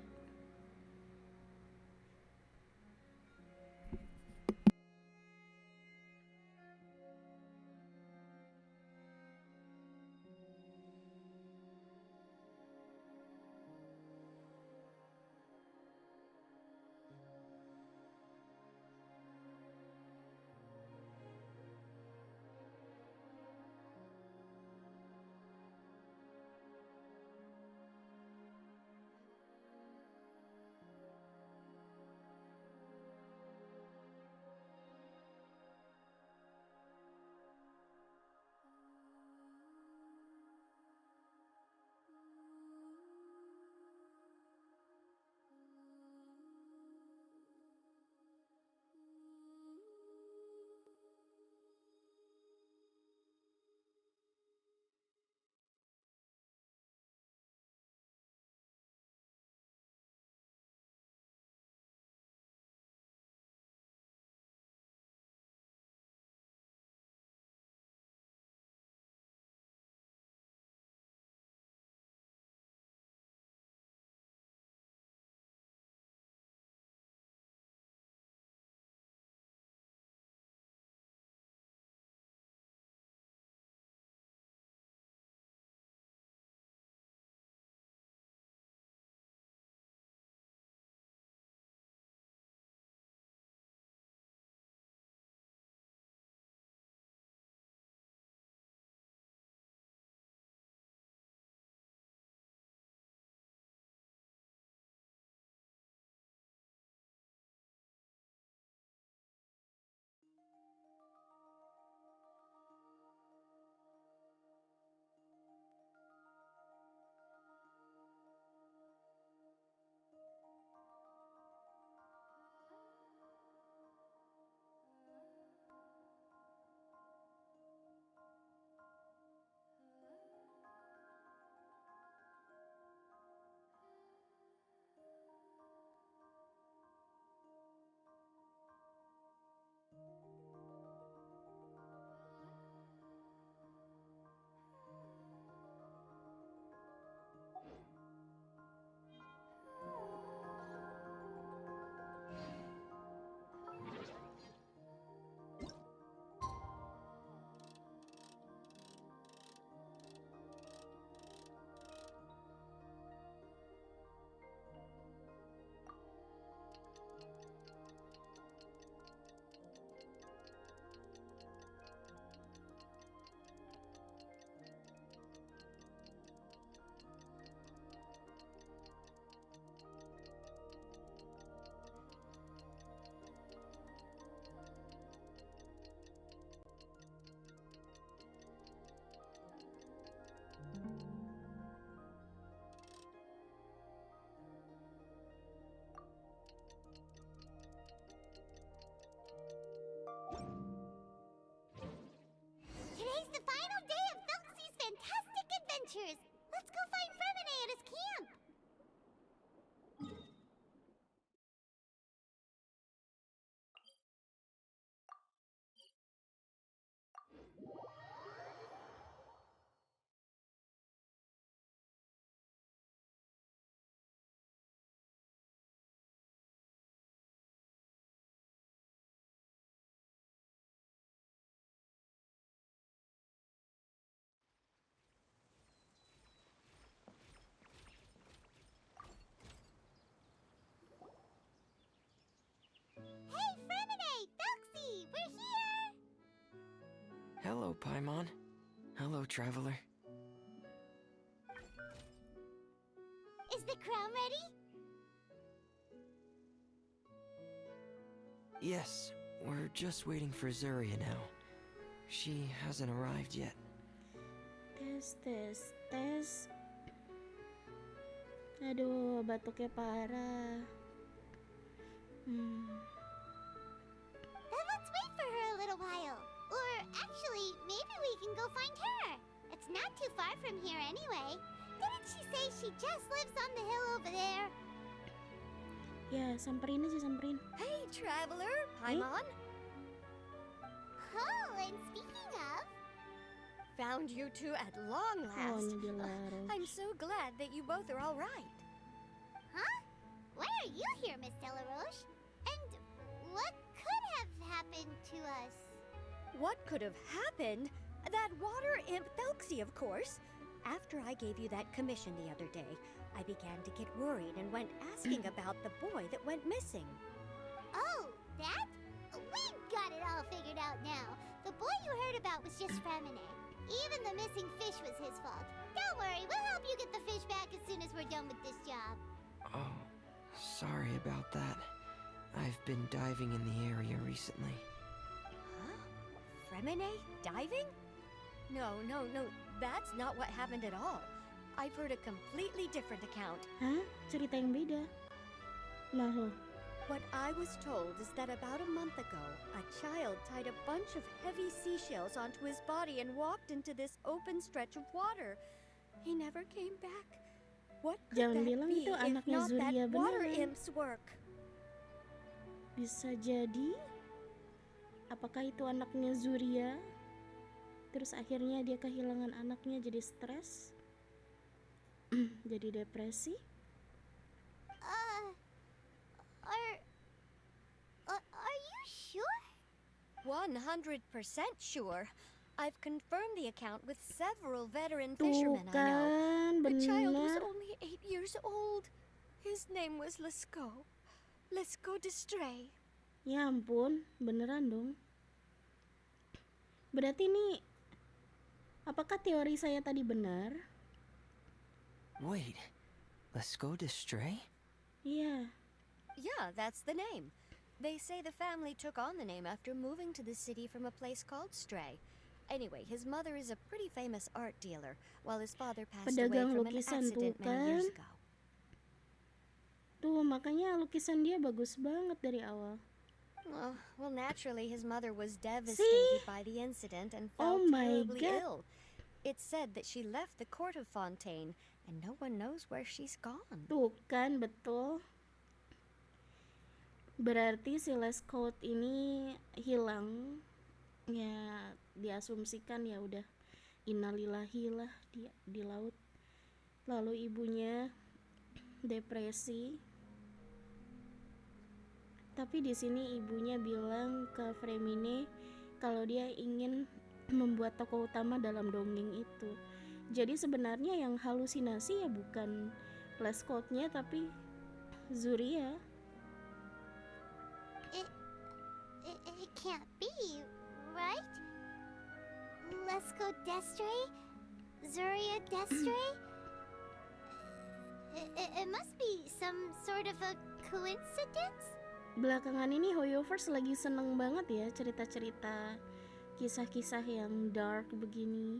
Hello, Paimon. Hello, traveler. Is the crown ready? Yes, we're just waiting for Zuria now. She hasn't arrived yet. Tes. Aduh, batuknya parah. Then let's wait for her a little while. Or actually, maybe we can go find her. It's not too far from here anyway. Didn't she say she just lives on the hill over there? Ya, samperin aja, samperin. Hey, traveler, Paimon. Oh, and speaking of, Found you two at long Oh, last. ini dia Laros. I'm so glad that you both are all right. huh? Why are you here, Miss Delaroche? And what could have happened to us? What could have happened? That water imp Thelxie, of course. After I gave you that commission the other day, I began to get worried and went asking about the boy that went missing. Oh, that? We've got it all figured out now. The boy you heard about was just Fremine. Even the missing fish was his fault. Don't worry, we'll help you get the fish back as soon as we're done with this job. Oh, sorry about that. I've been diving in the area recently. Huh? Fremine diving? No, that's not what happened at all. I've heard a completely different account. Hah? Cerita yang beda. Nah, loh. What I was told is that about a month ago, a child tied a bunch of heavy seashells onto his body and walked into this open stretch of water. He never came back. What could Jangan that bilang be itu if anaknya not that Zuria water beneran. imp's work? Bisa jadi. Apakah itu anaknya Zuria? Terus akhirnya dia kehilangan anaknya, jadi stres. Jadi depresi. Are you sure? 100% sure. I've confirmed the account with several veteran Tuh fishermen I know. kan, The child was benar. only 8 years old. His name was Lescaut. Lescaut Destray. Ya ampun, beneran dong. Berarti ini, apakah teori saya tadi benar? Wait, let's go to Stray? Iya. Yeah, that's the name. They say the family took on the name after moving to the city from a place called Stray. Anyway, his mother is a pretty famous art dealer, while his father passed away Pedagang from an lukisan accident tuh many years kan. ago. Tuh, makanya lukisan dia bagus banget dari awal. Well, naturally, his mother was devastated by the incident and fell Oh my terribly God. ill. It's said that she left the court of Fontaine, and no one knows where she's gone. Tuh kan, betul. Berarti si Lescaut ini hilang. Ya, diasumsikan ya udah innalillahi lah di laut. Lalu ibunya depresi. Tapi di sini ibunya bilang ke Fremine kalau dia ingin membuat tokoh utama dalam dongeng itu. Jadi sebenarnya yang halusinasi ya bukan Lescautnya tapi Zuria. It can't be, right? Lescaut Destray? Zuria Destray? It must be some sort of a coincidence? Belakangan ini Hoyoverse lagi seneng banget ya cerita-cerita kisah-kisah yang dark begini,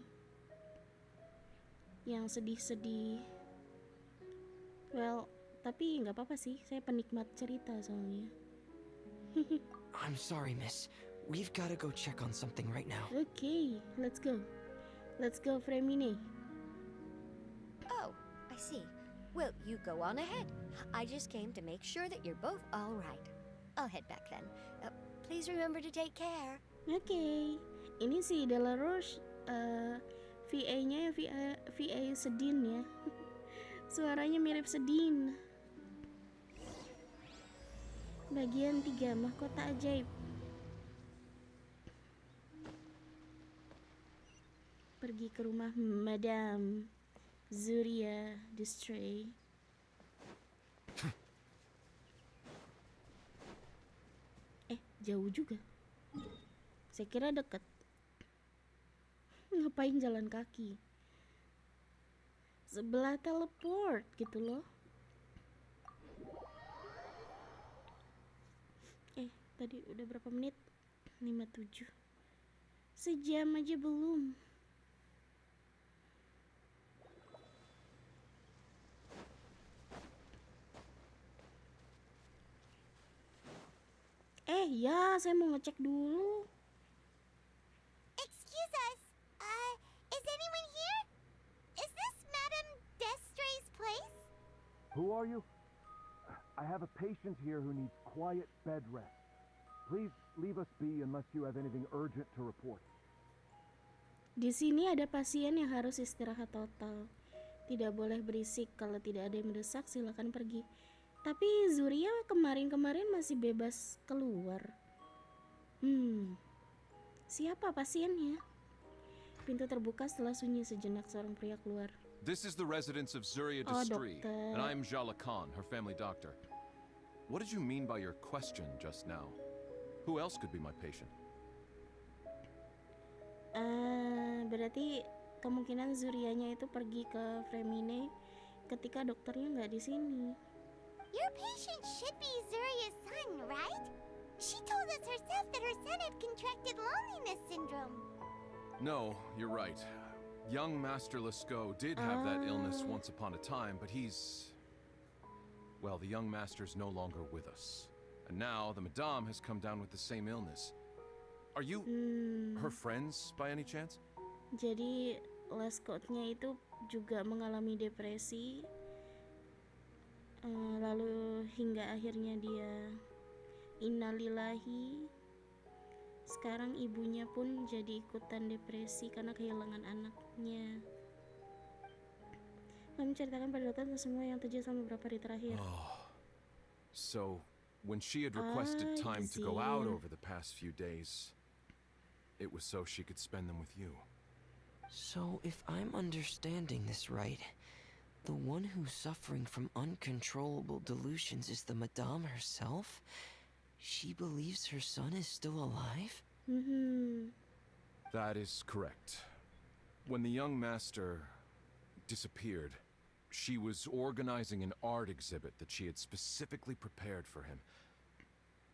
yang sedih-sedih. Well, tapi nggak apa-apa sih, saya penikmat cerita soalnya. I'm sorry, miss. We've gotta go check on something right now. Okay, let's go. Let's go, Fremine. Oh, I see. Well, you go on ahead. I just came to make sure that you're both all right. I'll head back then. Please remember to take care. Okay, ini si Delaroche, VA-nya VA Sedin ya. Suaranya mirip Sedin. Bagian 3, mahkota ajaib. Pergi ke rumah Madame Zuria Destray. Jauh juga. Saya kira dekat. Ngapain jalan kaki? Sebelah teleport gitu loh. Tadi udah berapa menit? 57. Sejam aja belum. Ya, saya mau ngecek dulu. Excuse us. Is anyone here? Is this Madame Destray's place? Who are you? I have a patient here who needs quiet bed rest. Please leave us be unless you have anything urgent to report. Di sini ada pasien yang harus istirahat total. Tidak boleh berisik. Kalau tidak ada yang mendesak, silakan pergi. Tapi Zuria kemarin-kemarin masih bebas keluar. Siapa pasiennya? Pintu terbuka setelah sunyi sejenak, seorang pria keluar. This is the residence of Zuria Destri, and I'm Jala Khan, her family doctor. What did you mean by your question just now? Who else could be my patient? Berarti kemungkinan Zurianya itu pergi ke Fremine ketika dokternya nggak di sini. Your patient should be Zuria's son, right? She told us herself that her son had contracted loneliness syndrome. No, you're right. Young Master Lescaut did have that illness once upon a time, but he's... Well, the young master's no longer with us. And now the Madame has come down with the same illness. Are you her friends by any chance? Jadi Lescautnya itu juga mengalami depresi. Lalu hingga akhirnya dia innalillahi. Sekarang ibunya pun jadi ikutan depresi karena kehilangan anaknya. Kami ceritakan pada dokter semua yang terjadi selama beberapa hari terakhir. So, when she had requested time to go out over the past few days, it was so she could spend them with you. So, if I'm understanding this right, the one who's suffering from uncontrollable delusions is the Madame herself? She believes her son is still alive? That is correct. When the young master disappeared, she was organizing an art exhibit that she had specifically prepared for him.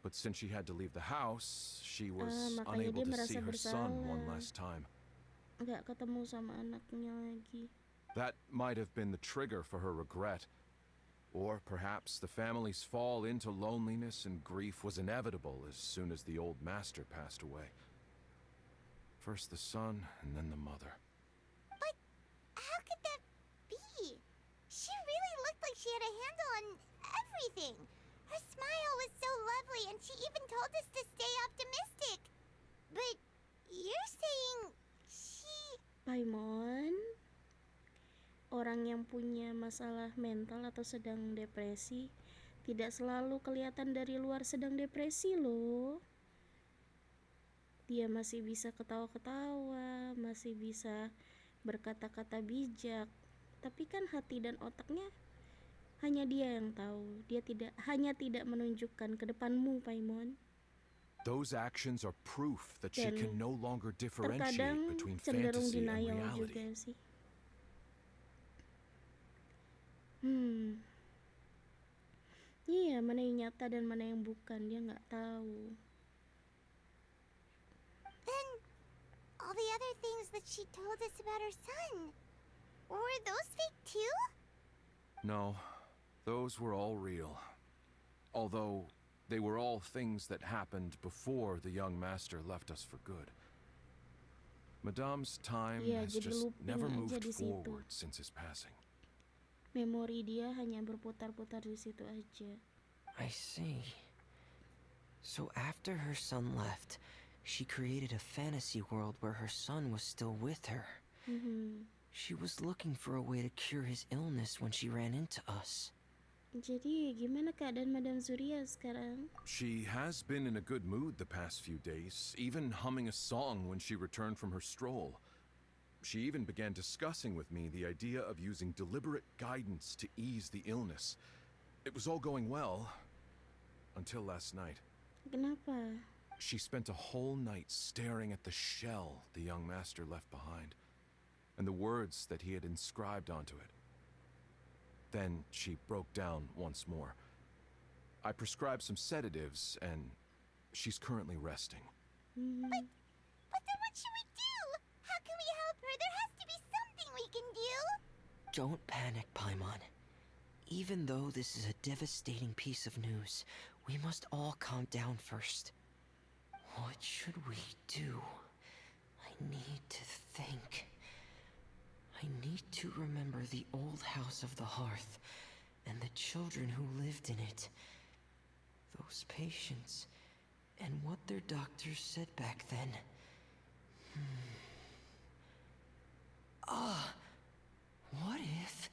But since she had to leave the house, she was unable to see her son one last time. Nggak ketemu sama anaknya lagi. That might have been the trigger for her regret. Or perhaps the family's fall into loneliness and grief was inevitable as soon as the old master passed away. First the son, and then the mother. But how could that be? She really looked like she had a handle on everything. Her smile was so lovely, and she even told us to stay optimistic. But you're saying she... Paimon? Orang yang punya masalah mental atau sedang depresi tidak selalu kelihatan dari luar sedang depresi loh. Dia masih bisa ketawa-ketawa, masih bisa berkata-kata bijak. Tapi kan hati dan otaknya hanya dia yang tahu. Dia hanya tidak menunjukkan ke depanmu, Paimon. Those actions are proof that she can no longer differentiate terkadang between cenderung fantasy and denial reality. juga sih. Iya, mana yang nyata dan mana yang bukan, dia nggak tahu. Then, all the other things that she told us about her son, were those fake too? No, those were all real. Although, they were all things that happened before the young master left us for good. Madame's time has just never moved forward since his passing. Memori dia hanya berputar-putar di situ aja. I see. So after her son left, she created a fantasy world where her son was still with her. She was looking for a way to cure his illness when she ran into us. Jadi gimana keadaan Madame Zuria sekarang? She has been in a good mood the past few days, even humming a song when she returned from her stroll. She even began discussing with me the idea of using deliberate guidance to ease the illness. It was all going well until last night. Kenapa? She spent a whole night staring at the shell the young master left behind, and the words that he had inscribed onto it. Then she broke down once more. I prescribed some sedatives, and she's currently resting. But then what should we do? How can we help her? There has to be something we can do. Don't panic, Paimon. Even though this is a devastating piece of news, we must all calm down first. What should we do? I need to think. I need to remember the old house of the hearth, and the children who lived in it. Those patients, and what their doctors said back then. What if...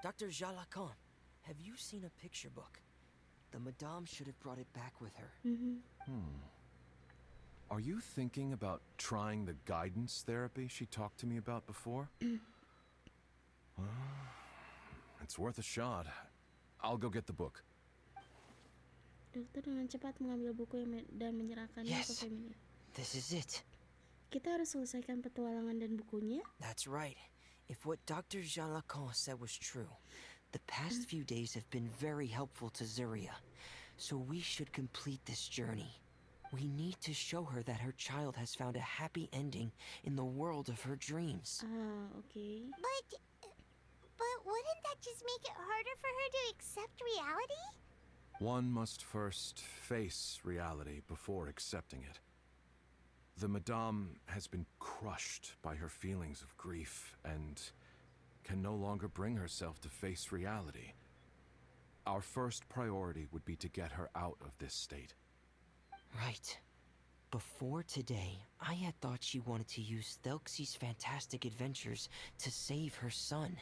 Dr. Jalacan, have you seen a picture book? The Madame should have brought it back with her. Are you thinking about trying the guidance therapy she talked to me about before? Well, it's worth a shot. I'll go get the book. Dokter dengan cepat mengambil buku dan menyerahkannya ke Yes, Femina. this is it. Kita harus selesaikan petualangan dan bukunya. That's right. If what Dr. Jalacan said was true, the past few days have been very helpful to Zuria. So we should complete this journey. We need to show her that her child has found a happy ending in the world of her dreams. Okay. But wouldn't that just make it harder for her to accept reality? One must first face reality before accepting it. The Madame has been crushed by her feelings of grief and can no longer bring herself to face reality. Our first priority would be to get her out of this state. Right. Before today, I had thought she wanted to use Thelxie's fantastic adventures to save her son.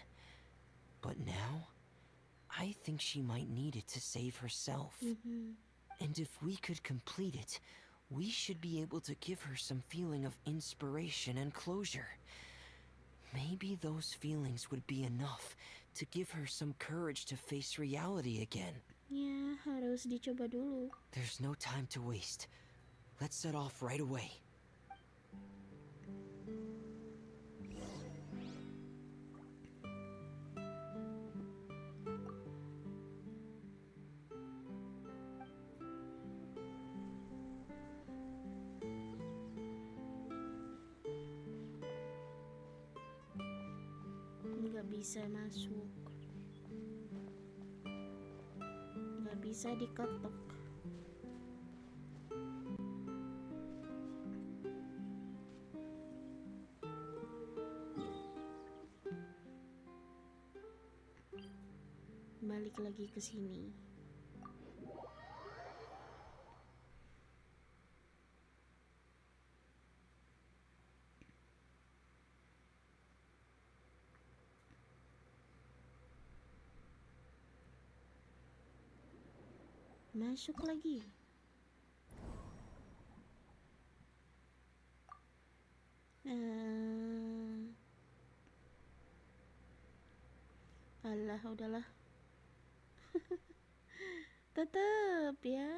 But now, I think she might need it to save herself. And if we could complete it, we should be able to give her some feeling of inspiration and closure. Maybe those feelings would be enough to give her some courage to face reality again. Ya, harus dicoba dulu. There's no time to waste. Let's set off right away. Nggak bisa masuk. Nggak bisa diketok. Balik lagi ke sini. Masuk lagi. Alah, udahlah. Tetep ya.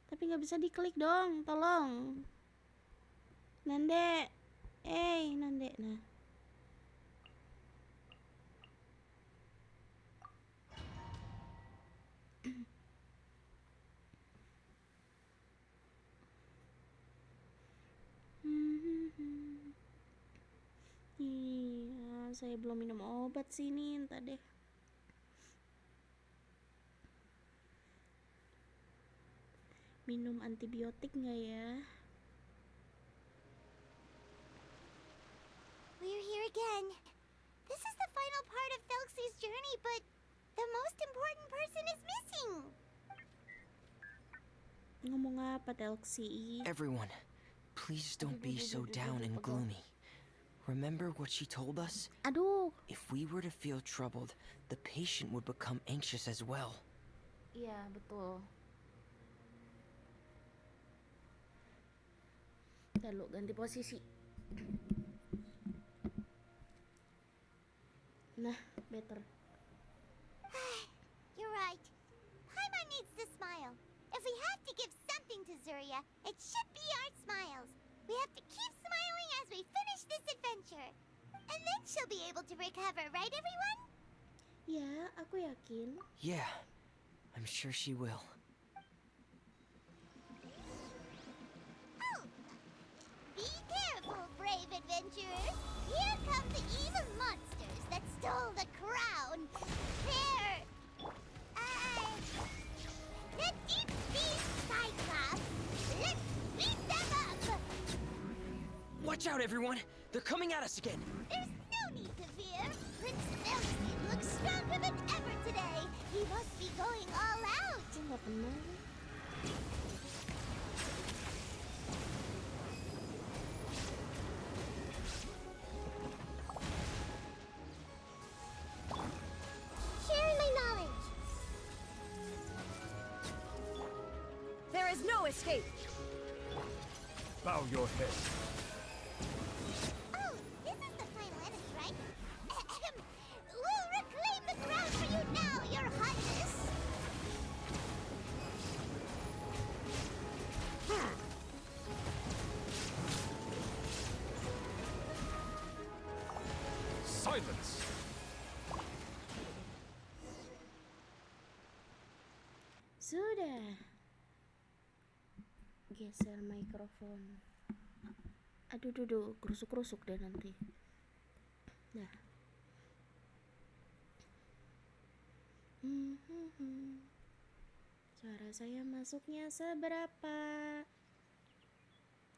Tapi nggak bisa diklik dong, tolong. Nande. Nande. Nah. Iya, saya belum minum obat sih nih, entah deh. Minum antibiotik nggak ya? We're here again. This is the final part of Thelxie's journey, but the most important person is missing. Ngomong apa, Thelxie? Everyone, please don't be so down and gloomy. Remember what she told us? Aduh. If we were to feel troubled, the patient would become anxious as well. Iya, betul. Lalu ganti posisi. Nah, better. You're right. Paimon needs to smile. If we have to give something to Zuria, Syria. It should be our smiles. We have to keep smiling as we finish this adventure. And then she'll be able to recover, right everyone? Ya, aku yakin. Yeah, I'm sure she will. Oh! Be careful, brave adventurers. Here come the evil monsters that stole the crown. They're... the Deep Sea Cyclops. Let's beat them up! Watch out, everyone! They're coming at us again! There's no need to fear. Prince Thelxie'S looks stronger than ever today. He must be going all out. Aku nggak pernah. Sharing my knowledge. There is no escape. Bow your head. Oh, this is the final enemy, right? Ahem. We'll reclaim the crown for you now, Your Highness. Silence! Sudah. Geser mikrofon. Aduh, kerusuk-kerusuk deh nanti. Nah. Suara saya masuknya seberapa?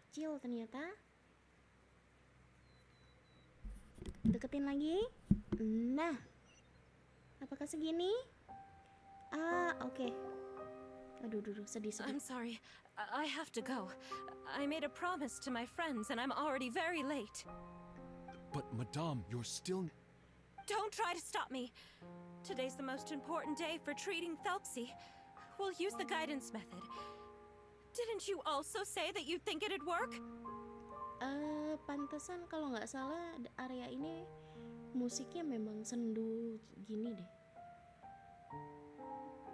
Kecil ternyata. Deketin lagi. Nah. Apakah segini? Oke. Aduh, sedih. I'm sorry. I have to go. I made a promise to my friends and I'm already very late. But, Madame, you're still... Don't try to stop me. Today's the most important day for treating Thelxie. We'll use the guidance method. Didn't you also say that you'd think it'd work? Pantesan kalau nggak salah area ini musiknya memang sendu gini deh.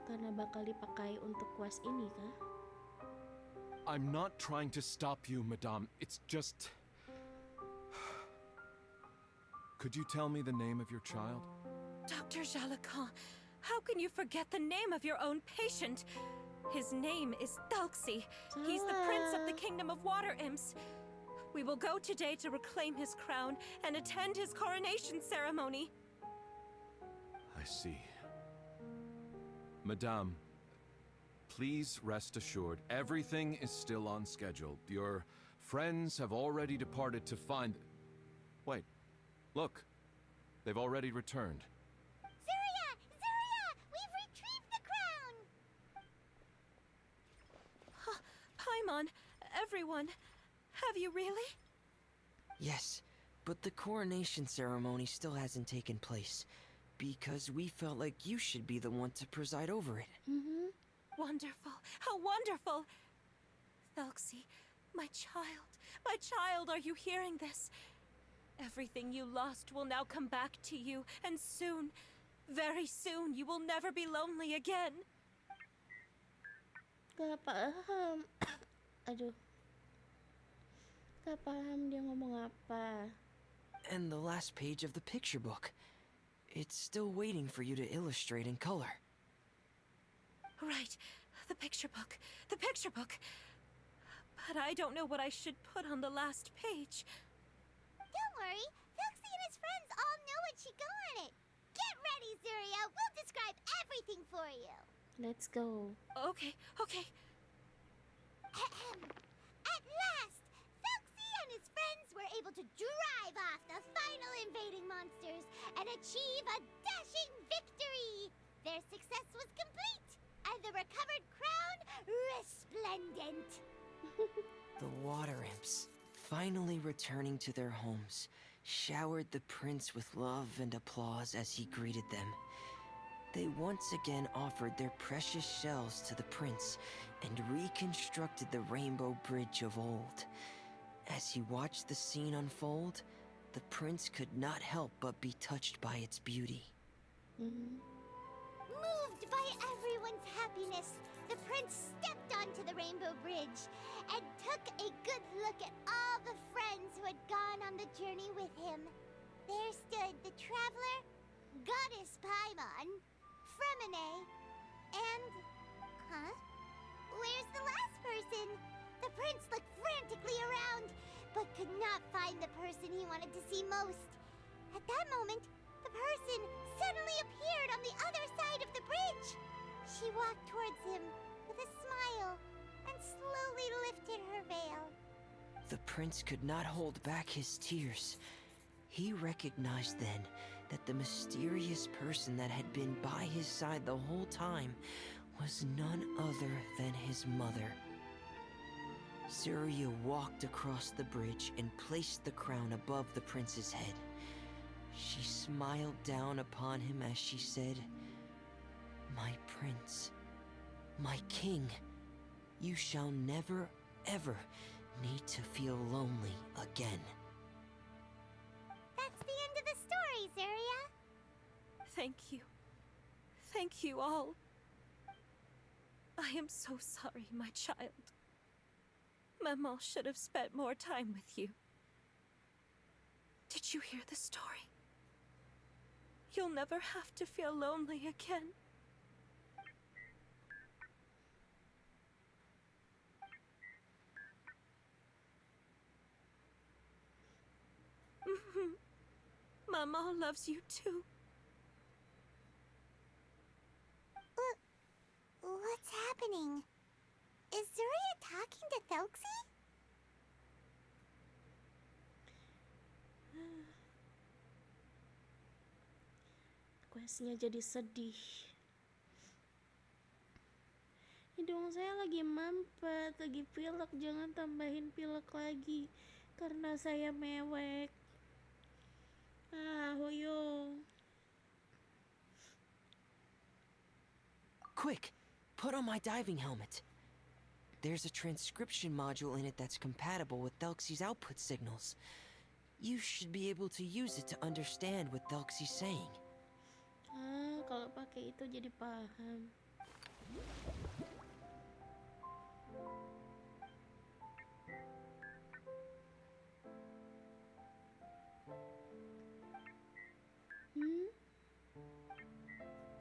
Karena bakal dipakai untuk quest ini kah? I'm not trying to stop you, Madame. It's just... Could you tell me the name of your child? Dr. Jalacan, how can you forget the name of your own patient? His name is Thelxie. He's the prince of the kingdom of water imps. We will go today to reclaim his crown and attend his coronation ceremony. I see. Madame, please rest assured, everything is still on schedule. Your friends have already departed to find... Wait, look. They've already returned. Syria! We've retrieved the crown! Paimon, everyone, have you really? Yes, but the coronation ceremony still hasn't taken place. Because we felt like you should be the one to preside over it. Wonderful! How wonderful! Thelxie, my child, are you hearing this? Everything you lost will now come back to you, and soon, very soon, you will never be lonely again. Gak paham. Aduh. Gak paham dia ngomong apa. And the last page of the picture book. It's still waiting for you to illustrate in color. Right, the picture book. But I don't know what I should put on the last page. Don't worry, Thelxie and his friends all know what should go on it. Get ready, Syria. We'll describe everything for you. Let's go. Okay. At last, Thelxie and his friends were able to drive off the final invading monsters and achieve a dashing victory. Their success was complete, and the recovered crown resplendent. The water imps, finally returning to their homes, showered the prince with love and applause as he greeted them. They once again offered their precious shells to the prince and reconstructed the Rainbow Bridge of old. As he watched the scene unfold, the prince could not help but be touched by its beauty. Moved by everyone's happiness, the prince stepped onto the Rainbow Bridge and took a good look at all the friends who had gone on the journey with him. There stood the Traveler, Goddess Paimon, Fremine, and... Huh? Where's the last person? The prince looked frantically around, but could not find the person he wanted to see most. At that moment, the person suddenly appeared on the other side of the bridge. She walked towards him with a smile and slowly lifted her veil. The prince could not hold back his tears. He recognized then that the mysterious person that had been by his side the whole time was none other than his mother. Surya walked across the bridge and placed the crown above the prince's head. She smiled down upon him as she said, "My prince, my king, you shall never, ever need to feel lonely again." That's the end of the story, Surya. Thank you. Thank you all. I am so sorry, my child. Maman should have spent more time with you. Did you hear the story? You'll never have to feel lonely again. Maman loves you too. What's happening? Is Surya talking to Thelxie? Questnya jadi sedih. Hidung saya lagi mampet, lagi pilek. Jangan tambahin pilek lagi karena saya mewek. Hoyo. Quick, put on my diving helmet. There's a transcription module in it that's compatible with Thelxie's output signals. You should be able to use it to understand what Thelxie's saying. Kalau pakai itu jadi paham.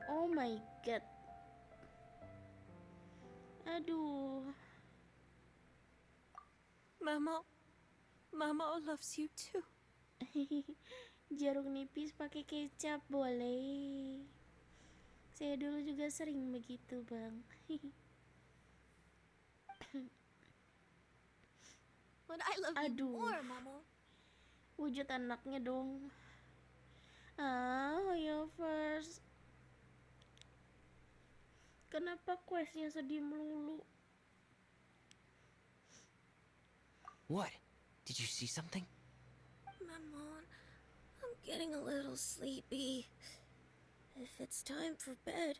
Oh my god. Aduh. Mama loves you too. Jeruk nipis pakai kecap boleh. Saya dulu juga sering begitu, Bang. But I love you more, Mama. Wujud anaknya dong. Ya first. Kenapa questnya sedih melulu? What? Did you see something? Maman, I'm getting a little sleepy. If it's time for bed,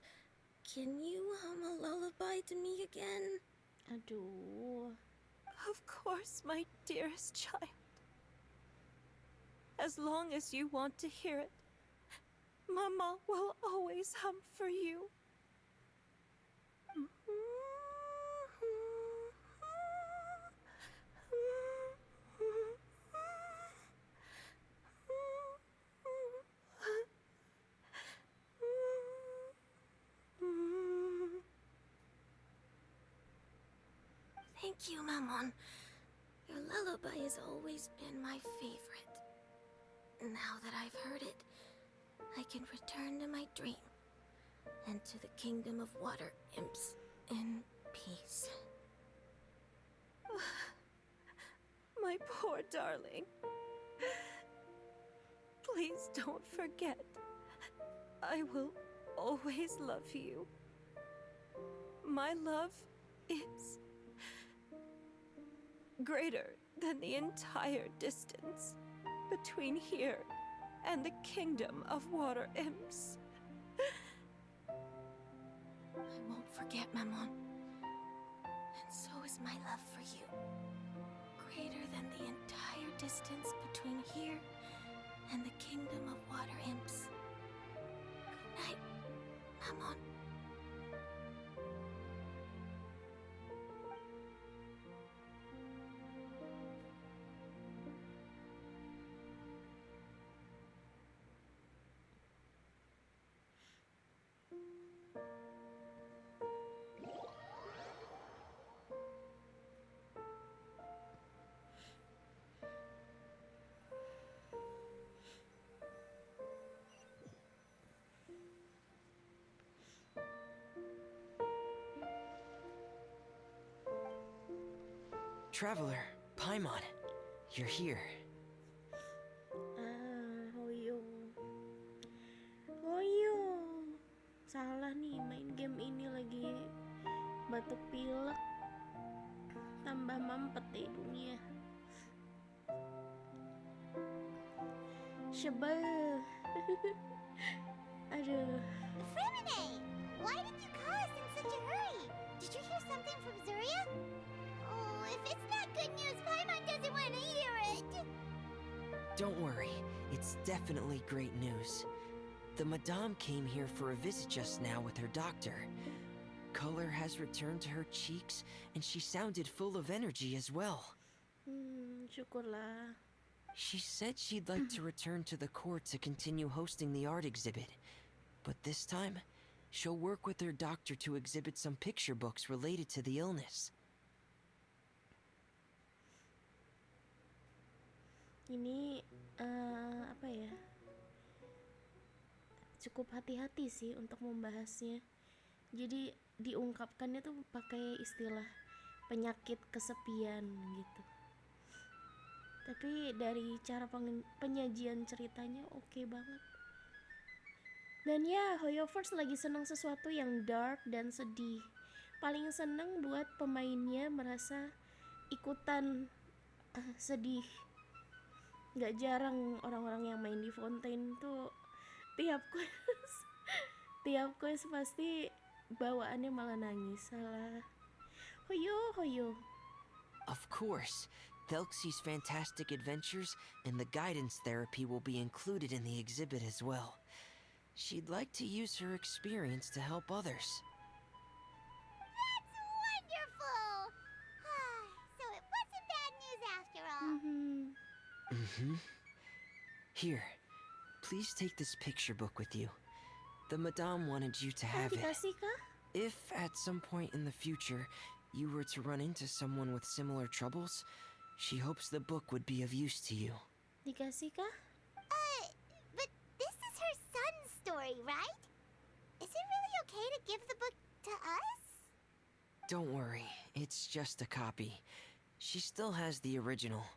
can you hum a lullaby to me again? Aduh. Of course, my dearest child. As long as you want to hear it, Mama will always hum for you. Thank you, Maman. Your lullaby has always been my favorite. Now that I've heard it, I can return to my dream and to the kingdom of water imps in peace. My poor darling. Please don't forget. I will always love you. My love is greater than the entire distance between here and the kingdom of water imps. I won't forget, Maman. And so is my love for you. Greater than the entire distance between here and the kingdom of water imps. Good night, Maman. Traveler, Paimon, you're here. Hoyo. Hoyo. Salah nih, main game ini lagi batuk pilek. Tambah mampet deh dunia. Sebel. Aduh. Fremine! Why did you call us in such a hurry? Did you hear something from Zuria? Oh, if it's not good news, Paimon doesn't want to hear it. Don't worry, it's definitely great news. The Madame came here for a visit just now with her doctor. Color has returned to her cheeks, and she sounded full of energy as well. Syukurlah. She said she'd like to return to the court to continue hosting the art exhibit. But this time, she'll work with her doctor to exhibit some picture books related to the illness. Ini apa ya? Cukup hati-hati sih untuk membahasnya. Jadi diungkapkannya tuh pakai istilah penyakit kesepian gitu. Tapi dari cara penyajian ceritanya oke banget. Dan ya, Hoyoverse lagi seneng sesuatu yang dark dan sedih. Paling seneng buat pemainnya merasa ikutan sedih. Gak jarang orang-orang yang main di Fontaine tuh tiap quest pasti bawaannya malah nangis. Salah. Hoyo. Of course, Thelxie's fantastic adventures and the guidance therapy will be included in the exhibit as well. She'd like to use her experience to help others. That's wonderful! So it wasn't bad news after all. Here, please take this picture book with you. The Madame wanted you to have it. Dikasih kah? If at some point in the future you were to run into someone with similar troubles, she hopes the book would be of use to you. Dikasih kah? But this is her son's story, right? Is it really okay to give the book to us? Don't worry, it's just a copy. She still has the original.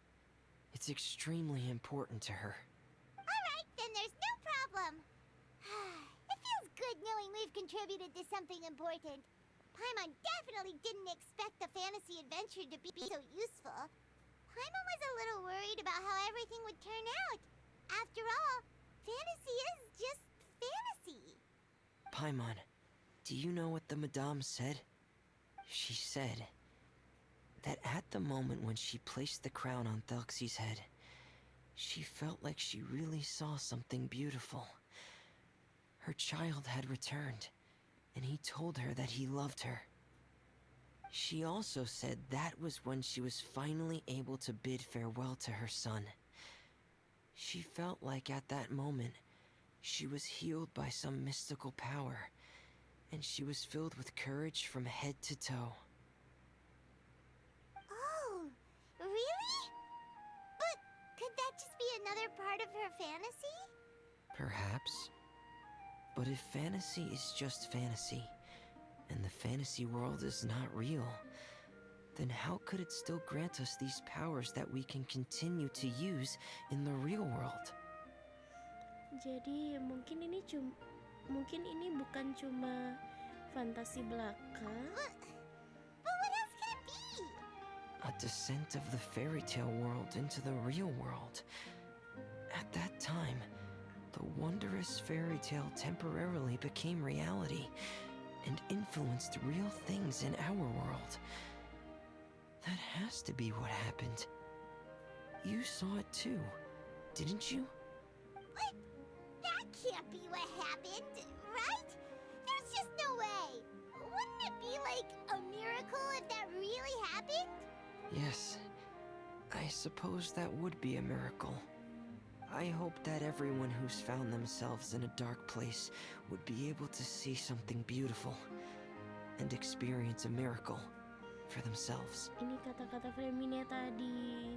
It's extremely important to her. Alright, then there's no problem. It feels good knowing we've contributed to something important. Paimon definitely didn't expect the fantasy adventure to be so useful. Paimon was a little worried about how everything would turn out. After all, fantasy is just fantasy. Paimon, do you know what the Madame said? She said that at the moment when she placed the crown on Thelxie's head, she felt like she really saw something beautiful. Her child had returned, and he told her that he loved her. She also said that was when she was finally able to bid farewell to her son. She felt like at that moment, she was healed by some mystical power, and she was filled with courage from head to toe. Oh, really? But could that just be another part of her fantasy? Perhaps. But if fantasy is just fantasy, and the fantasy world is not real, then how could it still grant us these powers that we can continue to use in the real world? Jadi mungkin ini bukan cuma fantasi belaka. But what else could it be? A descent of the fairy tale world into the real world. At that time, the wondrous fairy tale temporarily became reality and influenced real things in our world. That has to be what happened. You saw it too, didn't you? What? That can't be what happened, right? There's just no way. Wouldn't it be like a miracle if that really happened? Yes, I suppose that would be a miracle. I hope that everyone who's found themselves in a dark place would be able to see something beautiful and experience a miracle for themselves. Ini kata-kata Fremine tadi.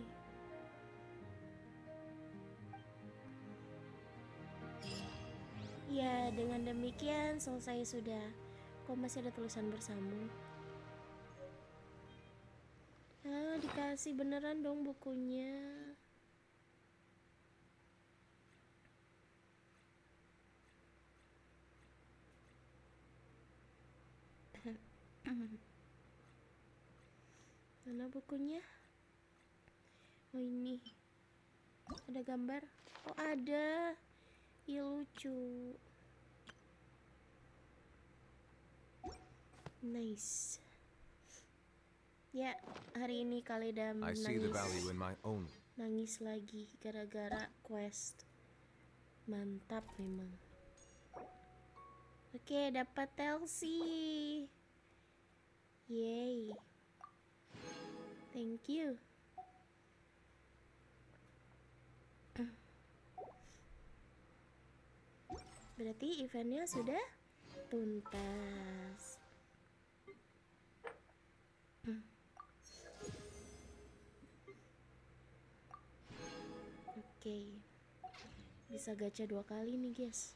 Ya, dengan demikian selesai sudah. Kok masih ada tulisan bersambung? dikasih beneran dong bukunya. Mana bukunya? Oh ini. Ada gambar. Oh ada. Ih lucu. Nice. Ya, hari ini Kaleda I see the value in my own. nangis lagi gara-gara quest. Mantap memang. Oke, dapat Thelxie. Yay. Thank you. Berarti eventnya sudah tuntas. Oke. Bisa gacha 2 kali nih, guys.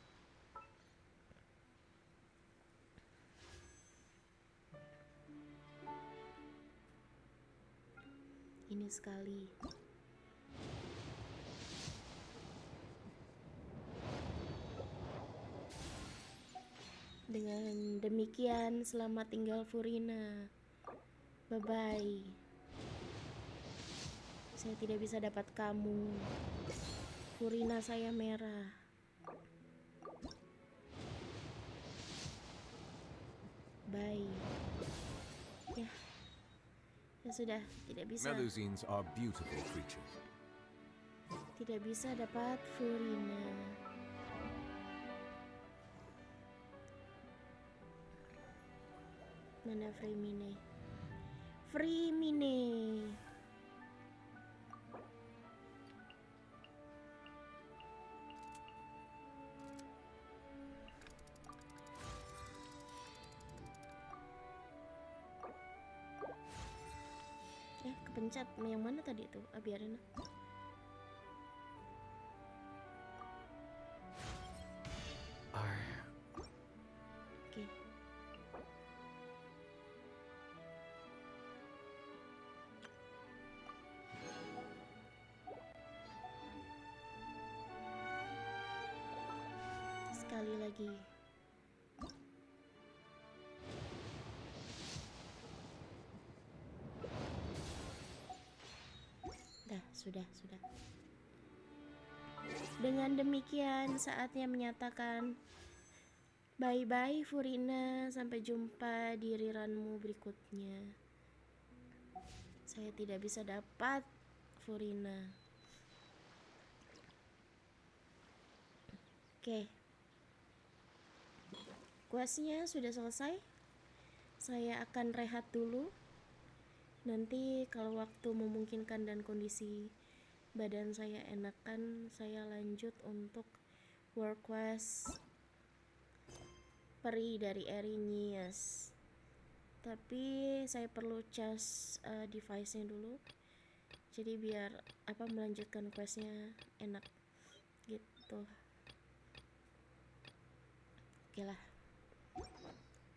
Ini sekali. Dengan demikian, selamat tinggal Furina. Bye-bye. Saya tidak bisa dapat kamu. Furina saya merah. Bye. Ya. Ya sudah, tidak bisa. Melusines are beautiful creatures. Tidak bisa dapat Furina. Mana Fremine? Fremine. Kepencet. Yang mana tadi tuh? Biarin. Oke. Sekali lagi. Sudah. Dengan demikian, saatnya menyatakan bye-bye Furina. Sampai jumpa di rerunmu berikutnya. Saya tidak bisa dapat Furina. Oke. Questnya sudah selesai. Saya akan rehat dulu. Nanti kalau waktu memungkinkan dan kondisi badan saya enakan, saya lanjut untuk work quest peri dari Thelxie'S. Tapi saya perlu cas device-nya dulu. Jadi biar melanjutkan questnya enak gitu. Oke lah.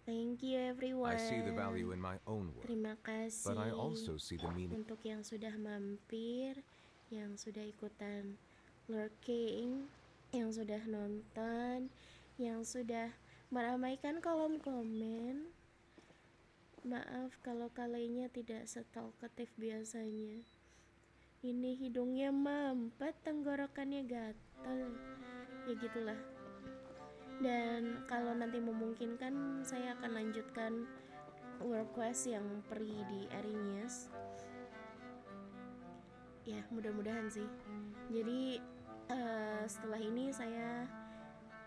Thank you everyone. I see the value in my own work. Terima kasih. But I also see the meaning. Untuk yang sudah mampir, yang sudah ikutan lurking, yang sudah nonton, yang sudah meramaikan kolom komen. Maaf kalau kalinya tidak setalkatif biasanya. Ini hidungnya mampet, tenggorokannya gatal. Ya gitulah. Dan kalau nanti memungkinkan, saya akan lanjutkan work quest yang peri di Thelxie'S. Ya mudah-mudahan sih. Jadi setelah ini saya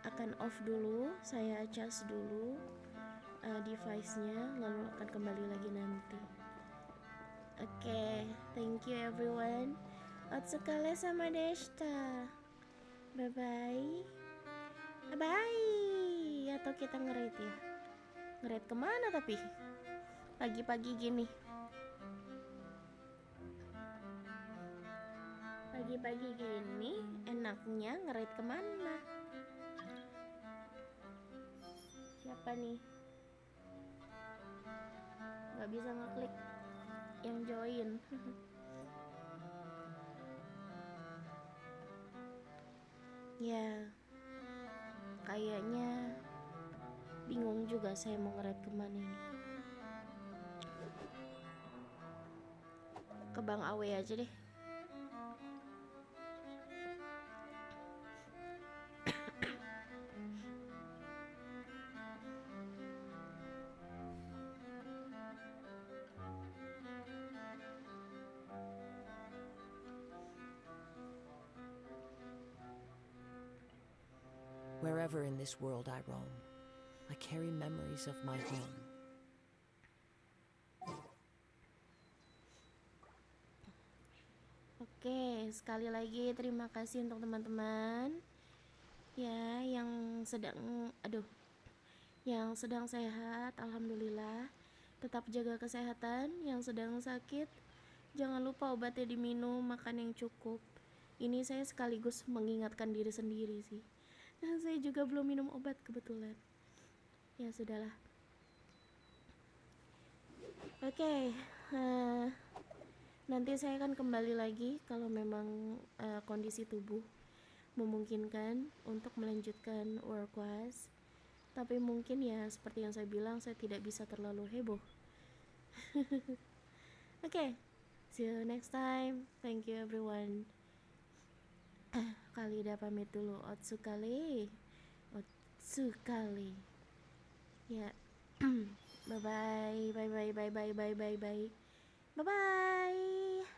akan off dulu, saya cas dulu device-nya, lalu akan kembali lagi nanti. Oke, thank you everyone. Otsukare sama deshita. Bye bye. Bye. Atau kita nge-raid ya? Nge-raid kemana tapi? Pagi-pagi gini. Pagi-pagi gini enaknya nge-raid kemana? Siapa nih? Gak bisa ngeklik. yang join. Ya, kayaknya bingung juga saya mau nge-raid kemana ini. Ke Bang Awe aja deh. Wherever in this world I roam, I carry memories of my home. Oke, sekali lagi terima kasih untuk teman-teman ya yang sedang sehat, alhamdulillah. Tetap jaga kesehatan. Yang sedang sakit, jangan lupa obatnya diminum, makan yang cukup. Ini saya sekaligus mengingatkan diri sendiri sih. Nah, saya juga belum minum obat kebetulan. Ya sudahlah. Oke, nanti saya akan kembali lagi kalau memang kondisi tubuh memungkinkan untuk melanjutkan workwas. Tapi mungkin ya seperti yang saya bilang, saya tidak bisa terlalu heboh. Oke, see you next time. Thank you everyone. Khalida pamit dulu. Otsukale. Ya. Bye bye. Bye bye.